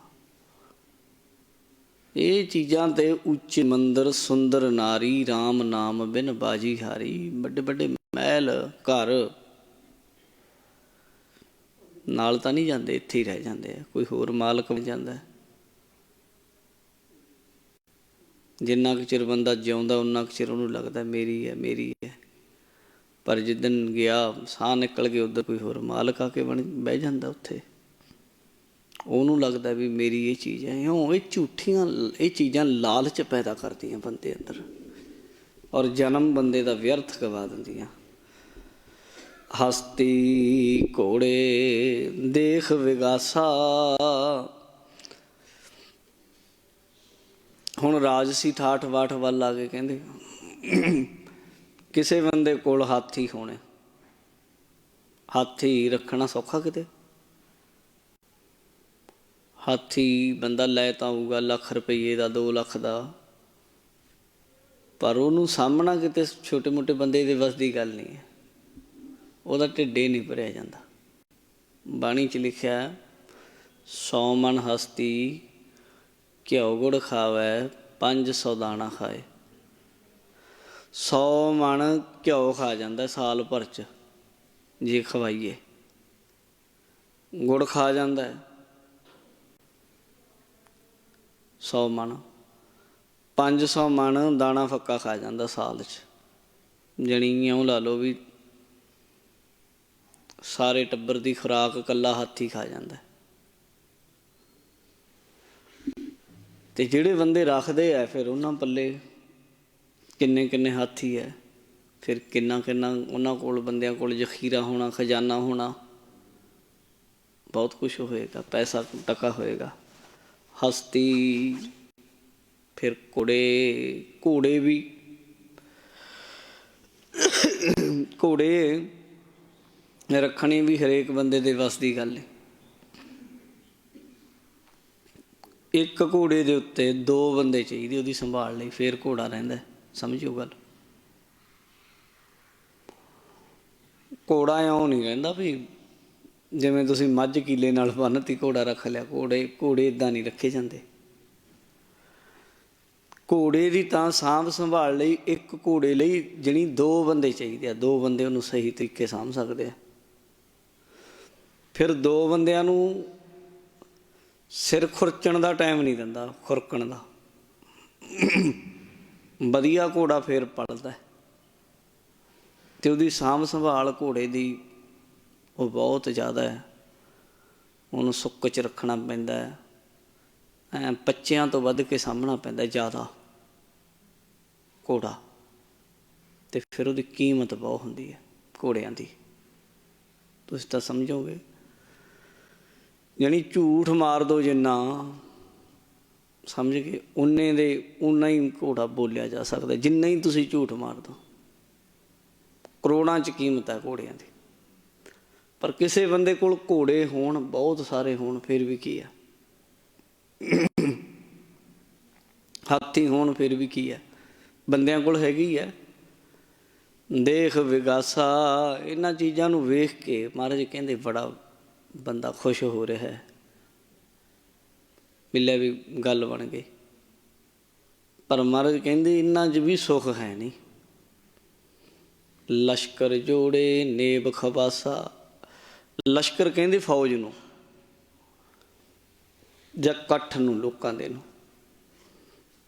ਇਹ ਚੀਜ਼ਾਂ ਤੇ ਉੱਚੇ ਮੰਦਰ, ਸੁੰਦਰ ਨਾਰੀ, ਰਾਮ ਨਾਮ ਬਿਨ ਬਾਜੀ ਹਾਰੀ। ਵੱਡੇ ਵੱਡੇ ਮਹਿਲ ਘਰ ਨਾਲ ਤਾਂ ਨਹੀਂ ਜਾਂਦੇ, ਇੱਥੇ ਹੀ ਰਹਿ ਜਾਂਦੇ ਆ, ਕੋਈ ਹੋਰ ਮਾਲਕ ਬਣ ਜਾਂਦਾ। ਜਿੰਨਾ ਕੁ ਚਿਰ ਬੰਦਾ ਜਿਉਂਦਾ ਉਨਾ ਕੁ ਚਿਰ ਉਹਨੂੰ ਲੱਗਦਾ ਮੇਰੀ ਹੈ ਮੇਰੀ ਹੈ, ਪਰ ਜਿੱਦਣ ਗਿਆ ਸਾਹ ਨਿਕਲ ਗਏ ਉੱਧਰ ਕੋਈ ਹੋਰ ਮਾਲਕ ਆ ਕੇ ਬਹਿ ਜਾਂਦਾ ਉੱਥੇ, ਉਹਨੂੰ ਲੱਗਦਾ ਵੀ ਮੇਰੀ ਇਹ ਚੀਜ਼ ਹੈ। ਇਉਂ ਇਹ ਝੂਠੀਆਂ ਇਹ ਚੀਜ਼ਾਂ ਲਾਲਚ ਪੈਦਾ ਕਰਦੀਆਂ ਬੰਦੇ ਅੰਦਰ, ਔਰ ਜਨਮ ਬੰਦੇ ਦਾ ਵਿਅਰਥ ਗਵਾ ਦਿੰਦੀਆਂ। ਹਸਤੀ ਘੋੜੇ ਦੇਖ ਵਿਗਾਸਾ। ਹੁਣ ਰਾਜਸੀ ਠਾਠ ਬਾਠ ਵੱਲ ਆ ਕੇ ਕਹਿੰਦੇ ਕਿਸੇ ਬੰਦੇ ਕੋਲ ਹਾਥੀ ਹੋਣੇ, ਹਾਥੀ ਰੱਖਣਾ ਸੌਖਾ ਕਿਤੇ? ਹਾਥੀ ਬੰਦਾ ਲੈ ਤਾਂ ਆਊਗਾ ਲੱਖ ਰੁਪਈਏ ਦਾ, 2 ਲੱਖ ਦਾ, ਪਰ ਉਹਨੂੰ ਸਾਹਮਣਾ ਕਿਤੇ ਛੋਟੇ ਮੋਟੇ ਬੰਦੇ ਦੇ ਵੱਸ ਦੀ ਗੱਲ ਨਹੀਂ ਹੈ, ਉਹਦਾ ਢਿੱਡੇ ਨਹੀਂ ਭਰਿਆ ਜਾਂਦਾ। ਬਾਣੀ 'ਚ ਲਿਖਿਆ, 100 ਮਣ ਹਸਤੀ ਘਿਓ ਗੁੜ ਖਾਵੈ 500 ਦਾਣਾ ਖਾਏ। 100 ਮਣ ਘਿਓ ਖਾ ਜਾਂਦਾ ਸਾਲ ਭਰ 'ਚ ਜੇ ਖਵਾਈਏ। ਗੁੜ ਖਾ ਜਾਂਦਾ 100 ਮਣ। 500 ਮਣ ਦਾਣਾ ਫੱਕਾ ਖਾ ਜਾਂਦਾ ਸਾਲ 'ਚ। ਜਾਣੀ ਇਉਂ ਲਾ ਲਓ ਵੀ ਸਾਰੇ ਟੱਬਰ ਦੀ ਖੁਰਾਕ ਇਕੱਲਾ ਹਾਥੀ ਖਾ ਜਾਂਦਾ। ਅਤੇ ਜਿਹੜੇ ਬੰਦੇ ਰੱਖਦੇ ਆ ਫਿਰ ਉਹਨਾਂ ਪੱਲੇ ਕਿੰਨੇ ਕਿੰਨੇ ਹਾਥੀ ਹੈ, ਫਿਰ ਕਿੰਨਾ ਕਿੰਨਾ ਉਹਨਾਂ ਕੋਲ ਬੰਦਿਆਂ ਕੋਲ ਜ਼ਖੀਰਾ ਹੋਣਾ, ਖਜ਼ਾਨਾ ਹੋਣਾ, ਬਹੁਤ ਕੁਛ ਹੋਏਗਾ, ਪੈਸਾ ਟਕਾ ਹੋਏਗਾ। ਹਸਤੀ ਫਿਰ ਘੋੜੇ ਵੀ ਘੋੜੇ ਰੱਖਣੇ ਵੀ ਹਰੇਕ ਬੰਦੇ ਦੇ ਵੱਸ ਦੀ ਗੱਲ ਹੈ। ਇੱਕ ਘੋੜੇ ਦੇ ਉੱਤੇ 2 ਬੰਦੇ ਚਾਹੀਦੇ ਉਹਦੀ ਸੰਭਾਲ ਲਈ, ਫਿਰ ਘੋੜਾ ਰਹਿੰਦਾ। ਸਮਝੋ ਗੱਲ। ਘੋੜਾ ਇਉਂ ਨਹੀਂ ਰਹਿੰਦਾ ਵੀ ਜਿਵੇਂ ਤੁਸੀਂ ਮੱਝ ਕੀਲੇ ਨਾਲ ਬੰਨ੍ਹਤੀ ਘੋੜਾ ਰੱਖ ਲਿਆ। ਘੋੜੇ ਇੱਦਾਂ ਨਹੀਂ ਰੱਖੇ ਜਾਂਦੇ। ਘੋੜੇ ਦੀ ਤਾਂ ਸਾਂਭ ਸੰਭਾਲ ਲਈ ਇੱਕ ਘੋੜੇ ਲਈ ਜਾਣੀ 2 ਬੰਦੇ ਚਾਹੀਦੇ ਆ। 2 ਬੰਦੇ ਉਹਨੂੰ ਸਹੀ ਤਰੀਕੇ ਸਾਂਭ ਸਕਦੇ ਆ। ਫਿਰ 2 ਬੰਦਿਆਂ ਨੂੰ ਸਿਰ ਖੁਰਚਣ ਦਾ ਟਾਈਮ ਨਹੀਂ ਦਿੰਦਾ, ਖੁਰਕਣ ਦਾ। ਵਧੀਆ ਘੋੜਾ ਫਿਰ ਪਲਦਾ ਅਤੇ ਉਹਦੀ ਸਾਂਭ ਸੰਭਾਲ ਘੋੜੇ ਦੀ ਉਹ ਬਹੁਤ ਜ਼ਿਆਦਾ ਹੈ। ਉਹਨੂੰ ਸੁੱਕ 'ਚ ਰੱਖਣਾ ਪੈਂਦਾ, ਬੱਚਿਆਂ ਤੋਂ ਵੱਧ ਕੇ ਸਾਂਭਣਾ ਪੈਂਦਾ ਜ਼ਿਆਦਾ ਘੋੜਾ। ਅਤੇ ਫਿਰ ਉਹਦੀ ਕੀਮਤ ਬਹੁਤ ਹੁੰਦੀ ਹੈ ਘੋੜਿਆਂ ਦੀ, ਤੁਸੀਂ ਤਾਂ ਸਮਝੋਗੇ। ਜਾਣੀ ਝੂਠ ਮਾਰ ਦਿਓ ਜਿੰਨਾ, ਸਮਝ ਕੇ ਓਨਾ ਹੀ ਘੋੜਾ ਬੋਲਿਆ ਜਾ ਸਕਦਾ। ਜਿੰਨਾ ਹੀ ਤੁਸੀਂ ਝੂਠ ਮਾਰ ਦਿਓ। ਕਰੋੜਾਂ 'ਚ ਕੀਮਤ ਹੈ ਘੋੜਿਆਂ ਦੀ। ਪਰ ਕਿਸੇ ਬੰਦੇ ਕੋਲ ਘੋੜੇ ਹੋਣ, ਬਹੁਤ ਸਾਰੇ ਹੋਣ, ਫਿਰ ਵੀ ਕੀ ਹੈ। ਹਾਥੀ ਹੋਣ ਫਿਰ ਵੀ ਕੀ ਹੈ। ਬੰਦਿਆਂ ਕੋਲ ਹੈਗੀ ਹੈ। ਦੇਖ ਵਿਗਾਸਾ, ਇਹਨਾਂ ਚੀਜ਼ਾਂ ਨੂੰ ਵੇਖ ਕੇ ਮਹਾਰਾਜ ਕਹਿੰਦੇ ਬੜਾ ਬੰਦਾ ਖੁਸ਼ ਹੋ ਰਿਹਾ ਹੈ। ਮਿਲਿਆ ਵੀ ਗੱਲ ਬਣ ਗਈ। ਪਰ ਮਹਾਰਾਜ ਕਹਿੰਦੇ ਇਹਨਾਂ 'ਚ ਵੀ ਸੁੱਖ ਹੈ ਨਹੀਂ। ਲਸ਼ਕਰ ਜੋੜੇ ਨੇਬ ਖਬਾਸਾ। ਲਸ਼ਕਰ ਕਹਿੰਦੇ ਫੌਜ ਨੂੰ ਜਾਂ ਇਕੱਠ ਨੂੰ, ਲੋਕਾਂ ਦੇ ਨੂੰ।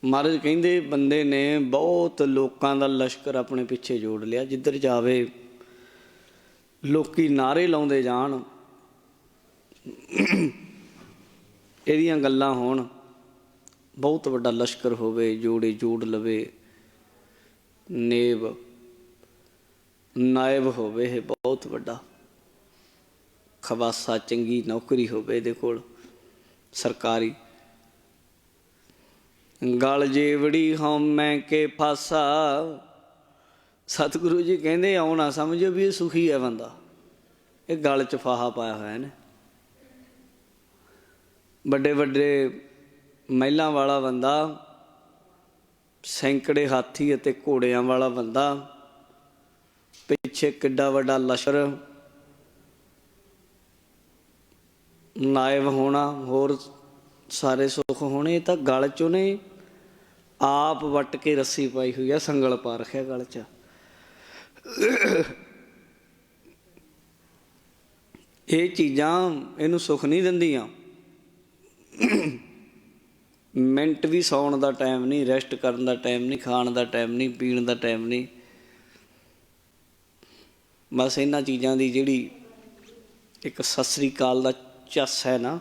ਮਹਾਰਾਜ ਕਹਿੰਦੇ ਬੰਦੇ ਨੇ ਬਹੁਤ ਲੋਕਾਂ ਦਾ ਲਸ਼ਕਰ ਆਪਣੇ ਪਿੱਛੇ ਜੋੜ ਲਿਆ। ਜਿੱਧਰ ਜਾਵੇ ਲੋਕੀ ਨਾਅਰੇ ਲਾਉਂਦੇ ਜਾਣ, ਇਹਦੀਆਂ ਗੱਲਾਂ ਹੋਣ, ਬਹੁਤ ਵੱਡਾ ਲਸ਼ਕਰ ਹੋਵੇ, ਜੋੜੇ ਜੋੜ ਲਵੇ, ਨਾਇਬ ਹੋਵੇ ਇਹ ਬਹੁਤ ਵੱਡਾ, ਖਵਾਸਾ ਚੰਗੀ ਨੌਕਰੀ ਹੋਵੇ ਇਹਦੇ ਕੋਲ ਸਰਕਾਰੀ। ਗਲ ਜੇਵੜੀ ਹਉਮੈ ਕੇ ਫਾਸਾ। ਸਤਿਗੁਰੂ ਜੀ ਕਹਿੰਦੇ ਆਉ ਨਾ ਸਮਝੋ ਵੀ ਇਹ ਸੁਖੀ ਹੈ ਬੰਦਾ, ਇਹ ਗਲ 'ਚ ਫਾਹਾ ਪਾਇਆ ਹੋਇਆ ਇਹਨੇ। ਵੱਡੇ ਵੱਡੇ ਮਹਿਲਾਂ ਵਾਲਾ ਬੰਦਾ, ਸੈਂਕੜੇ ਹਾਥੀ ਅਤੇ ਘੋੜਿਆਂ ਵਾਲਾ ਬੰਦਾ, ਪਿੱਛੇ ਕਿੱਡਾ ਵੱਡਾ ਲਸ਼ਕਰ, ਨਾਇਬ ਹੋਣਾ, ਹੋਰ ਸਾਰੇ ਸੁੱਖ ਹੋਣੇ। ਇਹ ਤਾਂ ਗਲ 'ਚ ਉਹਨੇ ਆਪ ਵੱਟ ਕੇ ਰੱਸੀ ਪਾਈ ਹੋਈ ਆ, ਸੰਗਲ ਪਾ ਰੱਖਿਆ ਗਲ 'ਚ। ਇਹ ਚੀਜ਼ਾਂ ਇਹਨੂੰ ਸੁੱਖ ਨਹੀਂ ਦਿੰਦੀਆਂ। ਮਿੰਟ ਵੀ ਸੌਣ ਦਾ ਟਾਈਮ ਨਹੀਂ, ਰੈਸਟ ਕਰਨ ਦਾ ਟਾਈਮ ਨਹੀਂ, ਖਾਣ ਦਾ ਟਾਈਮ ਨਹੀਂ, ਪੀਣ ਦਾ ਟਾਈਮ ਨਹੀਂ। ਬਸ ਇਹਨਾਂ ਚੀਜ਼ਾਂ ਦੀ ਜਿਹੜੀ ਇੱਕ ਸਤਿ ਸ੍ਰੀ ਅਕਾਲ ਦਾ ਝੱਸ ਹੈ ਨਾ,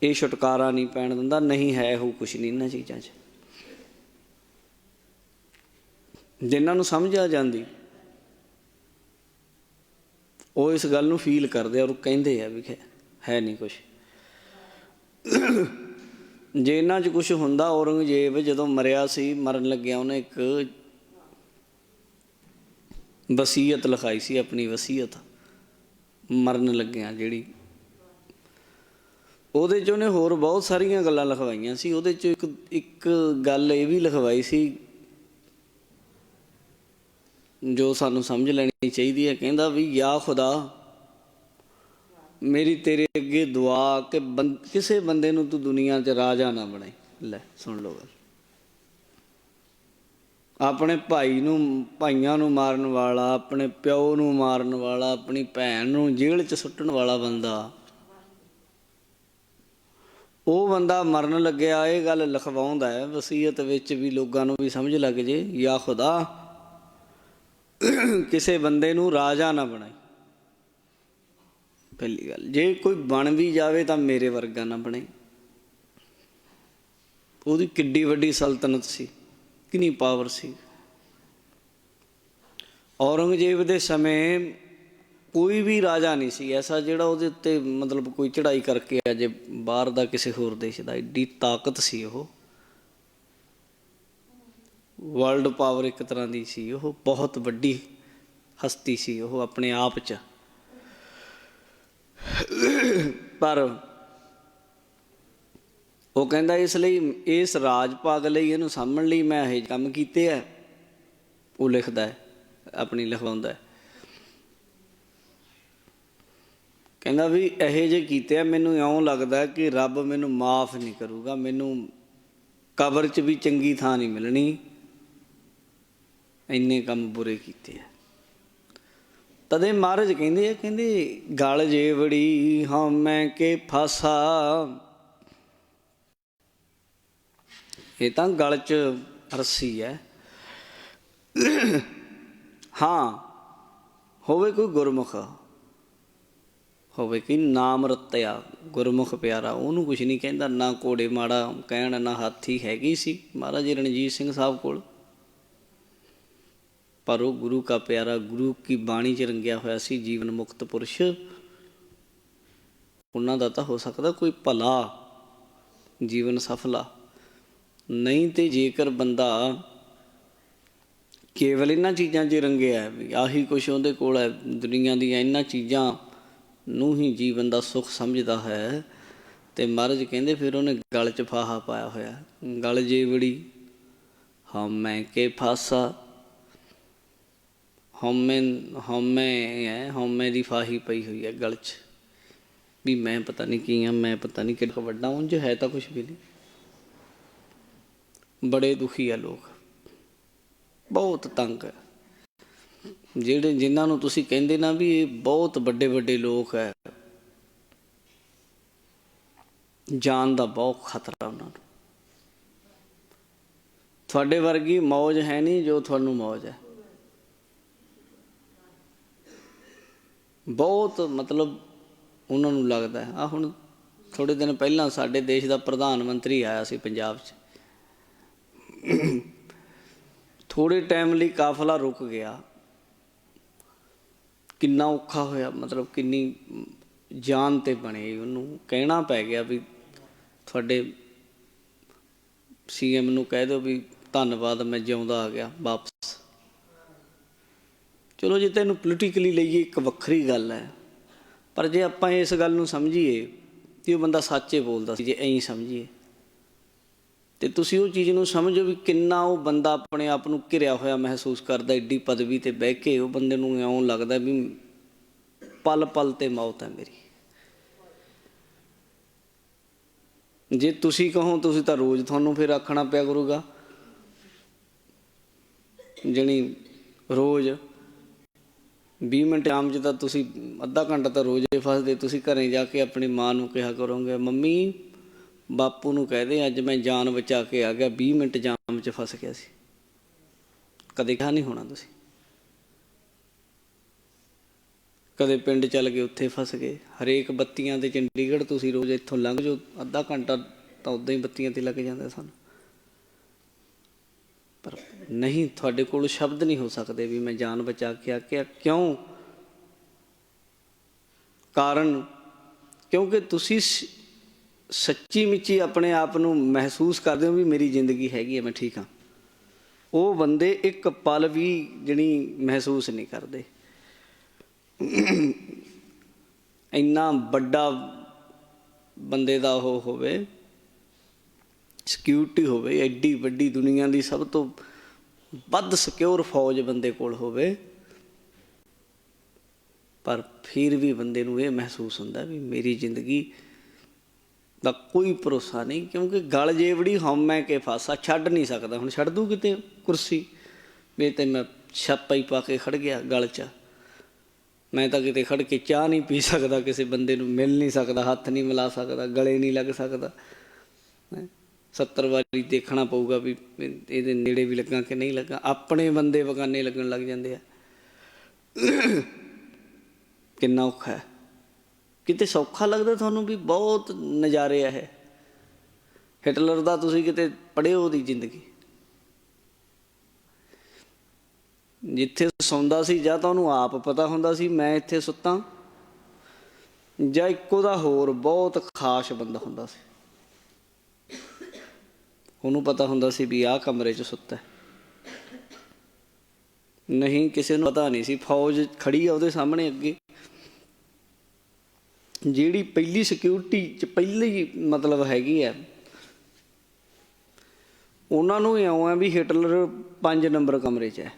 ਇਹ ਛੁਟਕਾਰਾ ਨਹੀਂ ਪੈਣ ਦਿੰਦਾ। ਨਹੀਂ ਹੈ ਉਹ ਕੁਛ ਨਹੀਂ ਇਹਨਾਂ ਚੀਜ਼ਾਂ 'ਚ। ਜਿਨ੍ਹਾਂ ਨੂੰ ਸਮਝ ਆ ਜਾਂਦੀ ਉਹ ਇਸ ਗੱਲ ਨੂੰ ਫੀਲ ਕਰਦੇ ਔਰ ਕਹਿੰਦੇ ਆ ਵੀ ਹੈ ਨਹੀਂ ਕੁਛ। ਜੇ ਇਹਨਾਂ 'ਚ ਕੁਛ ਹੁੰਦਾ, ਔਰੰਗਜ਼ੇਬ ਜਦੋਂ ਮਰਿਆ ਸੀ, ਮਰਨ ਲੱਗਿਆ ਉਹਨੇ ਇੱਕ ਵਸੀਅਤ ਲਿਖਾਈ ਸੀ, ਆਪਣੀ ਵਸੀਅਤ ਮਰਨ ਲੱਗਿਆ ਜਿਹੜੀ। ਉਹਦੇ 'ਚ ਉਹਨੇ ਹੋਰ ਬਹੁਤ ਸਾਰੀਆਂ ਗੱਲਾਂ ਲਿਖਵਾਈਆਂ ਸੀ। ਉਹਦੇ 'ਚ ਇੱਕ ਗੱਲ ਇਹ ਵੀ ਲਿਖਵਾਈ ਸੀ ਜੋ ਸਾਨੂੰ ਸਮਝ ਲੈਣੀ ਚਾਹੀਦੀ ਹੈ। ਕਹਿੰਦਾ ਵੀ ਯਾ ਖੁਦਾ, ਮੇਰੀ ਤੇਰੇ ਅੱਗੇ ਦੁਆ ਕਿ ਕਿਸੇ ਬੰਦੇ ਨੂੰ ਤੂੰ ਦੁਨੀਆ 'ਚ ਰਾਜਾ ਨਾ ਬਣਾਈ। ਲੈ ਸੁਣ ਲਓ ਗੱਲ। ਆਪਣੇ ਭਾਈ ਨੂੰ, ਭਾਈਆਂ ਨੂੰ ਮਾਰਨ ਵਾਲਾ, ਆਪਣੇ ਪਿਓ ਨੂੰ ਮਾਰਨ ਵਾਲਾ, ਆਪਣੀ ਭੈਣ ਨੂੰ ਜੇਲ੍ਹ 'ਚ ਸੁੱਟਣ ਵਾਲਾ ਬੰਦਾ, ਉਹ ਬੰਦਾ ਮਰਨ ਲੱਗਿਆ ਇਹ ਗੱਲ ਲਿਖਵਾਉਂਦਾ ਹੈ ਵਸੀਅਤ ਵਿੱਚ ਵੀ, ਲੋਕਾਂ ਨੂੰ ਵੀ ਸਮਝ ਲੱਗ ਜੇ, ਯਾ ਖੁਦਾ ਕਿਸੇ ਬੰਦੇ ਨੂੰ ਰਾਜਾ ਨਾ ਬਣਾਈ। ਪਹਿਲੀ ਗੱਲ, ਜੇ ਕੋਈ ਬਣ ਵੀ ਜਾਵੇ ਤਾਂ ਮੇਰੇ ਵਰਗਾ ਨਾ ਬਣੇ। ਉਹਦੀ ਕਿੱਡੀ ਵੱਡੀ ਸਲਤਨਤ ਸੀ, ਕਿੰਨੀ ਪਾਵਰ ਸੀ। ਔਰੰਗਜ਼ੇਬ ਦੇ ਸਮੇਂ ਕੋਈ ਵੀ ਰਾਜਾ ਨਹੀਂ ਸੀ ਐਸਾ ਜਿਹੜਾ ਉਹਦੇ ਉੱਤੇ ਮਤਲਬ ਕੋਈ ਚੜ੍ਹਾਈ ਕਰਕੇ ਆ ਜੇ ਬਾਹਰ ਦਾ ਕਿਸੇ ਹੋਰ ਦੇਸ਼ ਦਾ। ਐਡੀ ਤਾਕਤ ਸੀ ਉਹ, ਵਰਲਡ ਪਾਵਰ ਇੱਕ ਤਰ੍ਹਾਂ ਦੀ ਸੀ ਉਹ, ਬਹੁਤ ਵੱਡੀ ਹਸਤੀ ਸੀ ਉਹ ਆਪਣੇ ਆਪ 'ਚ। ਪਰ ਉਹ ਕਹਿੰਦਾ ਇਸ ਲਈ, ਇਸ ਰਾਜ ਭਾਗ ਲਈ, ਇਹਨੂੰ ਸਾਂਭਣ ਲਈ ਮੈਂ ਇਹ ਕੰਮ ਕੀਤੇ ਹੈ। ਉਹ ਲਿਖਦਾ ਹੈ, ਆਪਣੀ ਲਿਖਵਾਉਂਦਾ ਹੈ, ਕਹਿੰਦਾ ਵੀ ਇਹੋ ਜਿਹੇ ਕੀਤੇ ਆ, ਮੈਨੂੰ ਇਉਂ ਲੱਗਦਾ ਕਿ ਰੱਬ ਮੈਨੂੰ ਮਾਫ਼ ਨਹੀਂ ਕਰੂਗਾ, ਮੈਨੂੰ ਕਬਰ 'ਚ ਵੀ ਚੰਗੀ ਥਾਂ ਨਹੀਂ ਮਿਲਣੀ, ਇੰਨੇ ਕੰਮ ਬੁਰੇ ਕੀਤੇ ਆ। ਤਦੇ ਮਹਾਰਾਜ ਕਹਿੰਦੇ ਆ, ਕਹਿੰਦੇ ਗਲ ਜੇਵੜੀ ਹਉਮੈ ਕੇ ਫਾਸਾ। ਇਹ ਤਾਂ ਗਲ 'ਚ ਰੱਸੀ ਹੈ। ਹਾਂ, ਹੋਵੇ ਕੋਈ ਗੁਰਮੁਖ, ਹੋਵੇ ਕਿ ਨਾਮ ਰਤਿਆ, ਗੁਰਮੁਖ ਪਿਆਰਾ, ਉਹਨੂੰ ਕੁਛ ਨਹੀਂ ਕਹਿੰਦਾ। ਨਾ ਘੋੜੇ ਮਾੜਾ ਕਹਿਣ, ਨਾ ਹਾਥੀ ਹੈਗੀ ਸੀ ਮਹਾਰਾਜ ਰਣਜੀਤ ਸਿੰਘ ਸਾਹਿਬ ਕੋਲ, ਪਰ ਉਹ ਗੁਰੂ ਕਾ ਪਿਆਰਾ, ਗੁਰੂ ਕੀ ਬਾਣੀ 'ਚ ਰੰਗਿਆ ਹੋਇਆ ਸੀ, ਜੀਵਨ ਮੁਕਤ ਪੁਰਸ਼। ਉਹਨਾਂ ਦਾ ਤਾਂ ਹੋ ਸਕਦਾ ਕੋਈ ਭਲਾ ਜੀਵਨ ਸਫਲਾ ਨਹੀਂ। ਤੇ ਜੇਕਰ ਬੰਦਾ ਕੇਵਲ ਇਹਨਾਂ ਚੀਜ਼ਾਂ 'ਚ ਰੰਗਿਆ ਵੀ ਆਹੀ ਕੁਛ ਉਹਦੇ ਕੋਲ ਹੈ, ਦੁਨੀਆ ਦੀਆਂ ਇਹਨਾਂ ਚੀਜ਼ਾਂ ਨੂੰ ਹੀ ਜੀਵਨ ਦਾ ਸੁੱਖ ਸਮਝਦਾ ਹੈ, ਤੇ ਮਹਾਰਾਜ ਕਹਿੰਦੇ ਫਿਰ ਉਹਨੇ ਗਲ 'ਚ ਫਾਹਾ ਪਾਇਆ ਹੋਇਆ। ਗਲ ਜੇਵੜੀ ਹਉਮੈ ਕੇ ਫਾਸਾ। ਹਉਮੈ ਹੈ, ਹਉਮੈ ਦੀ ਫਾਹੀ ਪਈ ਹੋਈ ਹੈ ਗਲ 'ਚ, ਵੀ ਮੈਂ ਪਤਾ ਨਹੀਂ ਕੀ ਹਾਂ, ਮੈਂ ਪਤਾ ਨਹੀਂ ਕਿੱਡਾ ਵੱਡਾ। ਉਂਝ ਹੈ ਤਾਂ ਕੁਛ ਵੀ ਨਹੀਂ। ਬੜੇ ਦੁਖੀ ਆ ਲੋਕ, ਬਹੁਤ ਤੰਗ ਹੈ। ਜਿਹੜੇ ਜਿਨ੍ਹਾਂ ਨੂੰ ਤੁਸੀਂ ਕਹਿੰਦੇ ਨਾ ਵੀ ਇਹ ਬਹੁਤ ਵੱਡੇ ਵੱਡੇ ਲੋਕ ਹੈ, ਜਾਨ ਦਾ ਬਹੁਤ ਖਤਰਾ ਉਹਨਾਂ ਨੂੰ। ਤੁਹਾਡੇ ਵਰਗੀ ਮੌਜ ਹੈ ਨਹੀਂ ਜੋ ਤੁਹਾਨੂੰ ਮੌਜ ਹੈ। ਬਹੁਤ ਮਤਲਬ ਉਹਨਾਂ ਨੂੰ ਲੱਗਦਾ ਹੈ। ਹੁਣ ਥੋੜ੍ਹੇ ਦਿਨ ਪਹਿਲਾਂ ਸਾਡੇ ਦੇਸ਼ ਦਾ ਪ੍ਰਧਾਨ ਮੰਤਰੀ ਆਇਆ ਸੀ ਪੰਜਾਬ 'ਚ। ਥੋੜ੍ਹੇ ਟਾਈਮ ਲਈ ਕਾਫਲਾ ਰੁਕ ਗਿਆ। ਕਿੰਨਾ ਔਖਾ ਹੋਇਆ, ਮਤਲਬ ਕਿੰਨੀ ਜਾਨ 'ਤੇ ਬਣੇ। ਉਹਨੂੰ ਕਹਿਣਾ ਪੈ ਗਿਆ ਵੀ ਤੁਹਾਡੇ CM ਨੂੰ ਕਹਿ ਦਿਓ ਵੀ ਧੰਨਵਾਦ, ਮੈਂ ਜਿਉਂਦਾ ਆ ਗਿਆ ਵਾਪਸ। ਚਲੋ ਜੇ ਤੈਨੂੰ ਪੋਲੀਟੀਕਲੀ ਲਈਏ ਇੱਕ ਵੱਖਰੀ ਗੱਲ ਹੈ, ਪਰ ਜੇ ਆਪਾਂ ਇਸ ਗੱਲ ਨੂੰ ਸਮਝੀਏ ਕਿ ਉਹ ਬੰਦਾ ਸੱਚ ਹੀ ਬੋਲਦਾ ਸੀ, ਜੇ ਐਂ ਸਮਝੀਏ, ਅਤੇ ਤੁਸੀਂ ਉਹ ਚੀਜ਼ ਨੂੰ ਸਮਝੋ ਵੀ ਕਿੰਨਾ ਉਹ ਬੰਦਾ ਆਪਣੇ ਆਪ ਨੂੰ ਘਿਰਿਆ ਹੋਇਆ ਮਹਿਸੂਸ ਕਰਦਾ। ਐਡੀ ਪਦਵੀ 'ਤੇ ਬਹਿ ਕੇ ਉਹ ਬੰਦੇ ਨੂੰ ਇਉਂ ਲੱਗਦਾ ਵੀ ਪਲ ਪਲ 'ਤੇ ਮੌਤ ਹੈ ਮੇਰੀ। ਜੇ ਤੁਸੀਂ ਕਹੋ ਤੁਸੀਂ ਤਾਂ ਰੋਜ਼ ਤੁਹਾਨੂੰ ਫਿਰ ਆਖਣਾ ਪਿਆ ਕਰੂਗਾ, ਜਾਣੀ ਰੋਜ਼ 20 ਮਿੰਟ ਸ਼ਾਮ 'ਚ ਤਾਂ ਤੁਸੀਂ ਅੱਧਾ ਘੰਟਾ ਤਾਂ ਰੋਜ਼ ਹੀ ਫਸਦੇ। ਤੁਸੀਂ ਘਰੇ ਜਾ ਕੇ ਆਪਣੀ ਮਾਂ ਨੂੰ ਕਿਹਾ ਕਰੋਗੇ, ਮੰਮੀ ਬਾਪੂ ਨੂੰ ਕਹਿ ਦੇ ਅੱਜ ਮੈਂ ਜਾਨ ਬਚਾ ਕੇ ਆ ਗਿਆ, 20 ਮਿੰਟ ਜਾਮ 'ਚ ਫਸ ਗਿਆ ਸੀ। ਕਦੇ ਕਿਹਾ ਨਹੀਂ ਹੋਣਾ ਤੁਸੀਂ। ਕਦੇ ਪਿੰਡ ਚੱਲ ਗਏ, ਉੱਥੇ ਫਸ ਗਏ। ਹਰੇਕ ਬੱਤੀਆਂ 'ਤੇ ਚੰਡੀਗੜ੍ਹ ਤੁਸੀਂ ਰੋਜ਼ ਇੱਥੋਂ ਲੰਘ ਜਾਓ, ਅੱਧਾ ਘੰਟਾ ਤਾਂ ਉੱਦਾਂ ਹੀ ਬੱਤੀਆਂ 'ਤੇ ਲੱਗ ਜਾਂਦਾ ਸਾਨੂੰ। ਪਰ ਨਹੀਂ, ਤੁਹਾਡੇ ਕੋਲ ਸ਼ਬਦ ਨਹੀਂ ਹੋ ਸਕਦੇ ਵੀ ਮੈਂ ਜਾਨ ਬਚਾ ਕੇ ਆ ਗਿਆ। ਕਿਉਂ? ਕਾਰਨ ਕਿਉਂਕਿ ਤੁਸੀਂ ਸੱਚੀ ਮੁੱਚੀ ਆਪਣੇ ਆਪ ਨੂੰ ਮਹਿਸੂਸ ਕਰਦੇ ਹੋ ਵੀ ਮੇਰੀ ਜ਼ਿੰਦਗੀ ਹੈਗੀ ਹੈ, ਮੈਂ ਠੀਕ ਹਾਂ। ਉਹ ਬੰਦੇ ਇੱਕ ਪਲ ਵੀ ਜਿਹੜੀ ਮਹਿਸੂਸ ਨਹੀਂ ਕਰਦੇ। ਇੰਨਾ ਵੱਡਾ ਬੰਦੇ ਦਾ ਉਹ ਹੋਵੇ, ਸਿਕਿਉਰਿਟੀ ਹੋਵੇ, ਐਡੀ ਵੱਡੀ ਦੁਨੀਆ ਦੀ ਸਭ ਤੋਂ ਵੱਧ ਸਿਕਿਉਰ ਫੌਜ ਬੰਦੇ ਕੋਲ ਹੋਵੇ, ਪਰ ਫਿਰ ਵੀ ਬੰਦੇ ਨੂੰ ਇਹ ਮਹਿਸੂਸ ਹੁੰਦਾ ਵੀ ਮੇਰੀ ਜ਼ਿੰਦਗੀ ਦਾ ਕੋਈ ਭਰੋਸਾ ਨਹੀਂ, ਕਿਉਂਕਿ ਗਲ ਜੇਵੜੀ ਹਉਮੈ ਕੇ ਫਾਸਾ, ਛੱਡ ਨਹੀਂ ਸਕਦਾ। ਹੁਣ ਛੱਡ ਦੂ ਕਿਤੇ ਕੁਰਸੀ ਵੀ ਤੇ ਮੈਂ ਛਾਪਾ ਹੀ ਪਾ ਕੇ ਖੜ੍ਹ ਗਿਆ ਗਲ 'ਚ। ਮੈਂ ਤਾਂ ਕਿਤੇ ਖੜ੍ਹ ਕੇ ਚਾਹ ਨਹੀਂ ਪੀ ਸਕਦਾ, ਕਿਸੇ ਬੰਦੇ ਨੂੰ ਮਿਲ ਨਹੀਂ ਸਕਦਾ, ਹੱਥ ਨਹੀਂ ਮਿਲਾ ਸਕਦਾ, ਗਲੇ ਨਹੀਂ ਲੱਗ ਸਕਦਾ। 70 ਵਾਰੀ ਦੇਖਣਾ ਪਊਗਾ ਵੀ ਇਹਦੇ ਨੇੜੇ ਵੀ ਲੱਗਾ ਕਿ ਨਹੀਂ ਲੱਗਾ। ਆਪਣੇ ਬੰਦੇ ਬਗਾਨੇ ਲੱਗਣ ਲੱਗ ਜਾਂਦੇ ਆ। ਕਿੰਨਾ ਔਖਾ ਹੈ। ਕਿਤੇ ਸੌਖਾ ਲੱਗਦਾ ਤੁਹਾਨੂੰ ਵੀ? ਬਹੁਤ ਨਜ਼ਾਰੇ ਆ ਇਹ। ਹਿਟਲਰ ਦਾ ਤੁਸੀਂ ਕਿਤੇ ਪੜ੍ਹਿਓ ਉਹਦੀ ਜ਼ਿੰਦਗੀ। ਜਿੱਥੇ ਸੌਂਦਾ ਸੀ ਜਾਂ ਤਾਂ ਉਹਨੂੰ ਆਪ ਪਤਾ ਹੁੰਦਾ ਸੀ ਮੈਂ ਇੱਥੇ ਸੁੱਤਾ, ਜਾਂ ਇੱਕੋ ਦਾ ਹੋਰ ਬਹੁਤ ਖਾਸ ਬੰਦਾ ਹੁੰਦਾ ਸੀ, ਉਹਨੂੰ ਪਤਾ ਹੁੰਦਾ ਸੀ ਵੀ ਆਹ ਕਮਰੇ 'ਚ ਸੁੱਤਾ। ਨਹੀਂ, ਕਿਸੇ ਨੂੰ ਪਤਾ ਨਹੀਂ ਸੀ। ਫੌਜ ਖੜ੍ਹੀ ਆ ਉਹਦੇ ਸਾਹਮਣੇ ਅੱਗੇ, ਜਿਹੜੀ ਪਹਿਲੀ ਸਿਕਿਉਰਿਟੀ 'ਚ ਪਹਿਲੀ ਮਤਲਬ ਹੈਗੀ ਆ, ਉਹਨਾਂ ਨੂੰ ਇਉਂ ਆ ਵੀ ਹਿਟਲਰ 5 ਨੰਬਰ ਕਮਰੇ 'ਚ ਹੈ।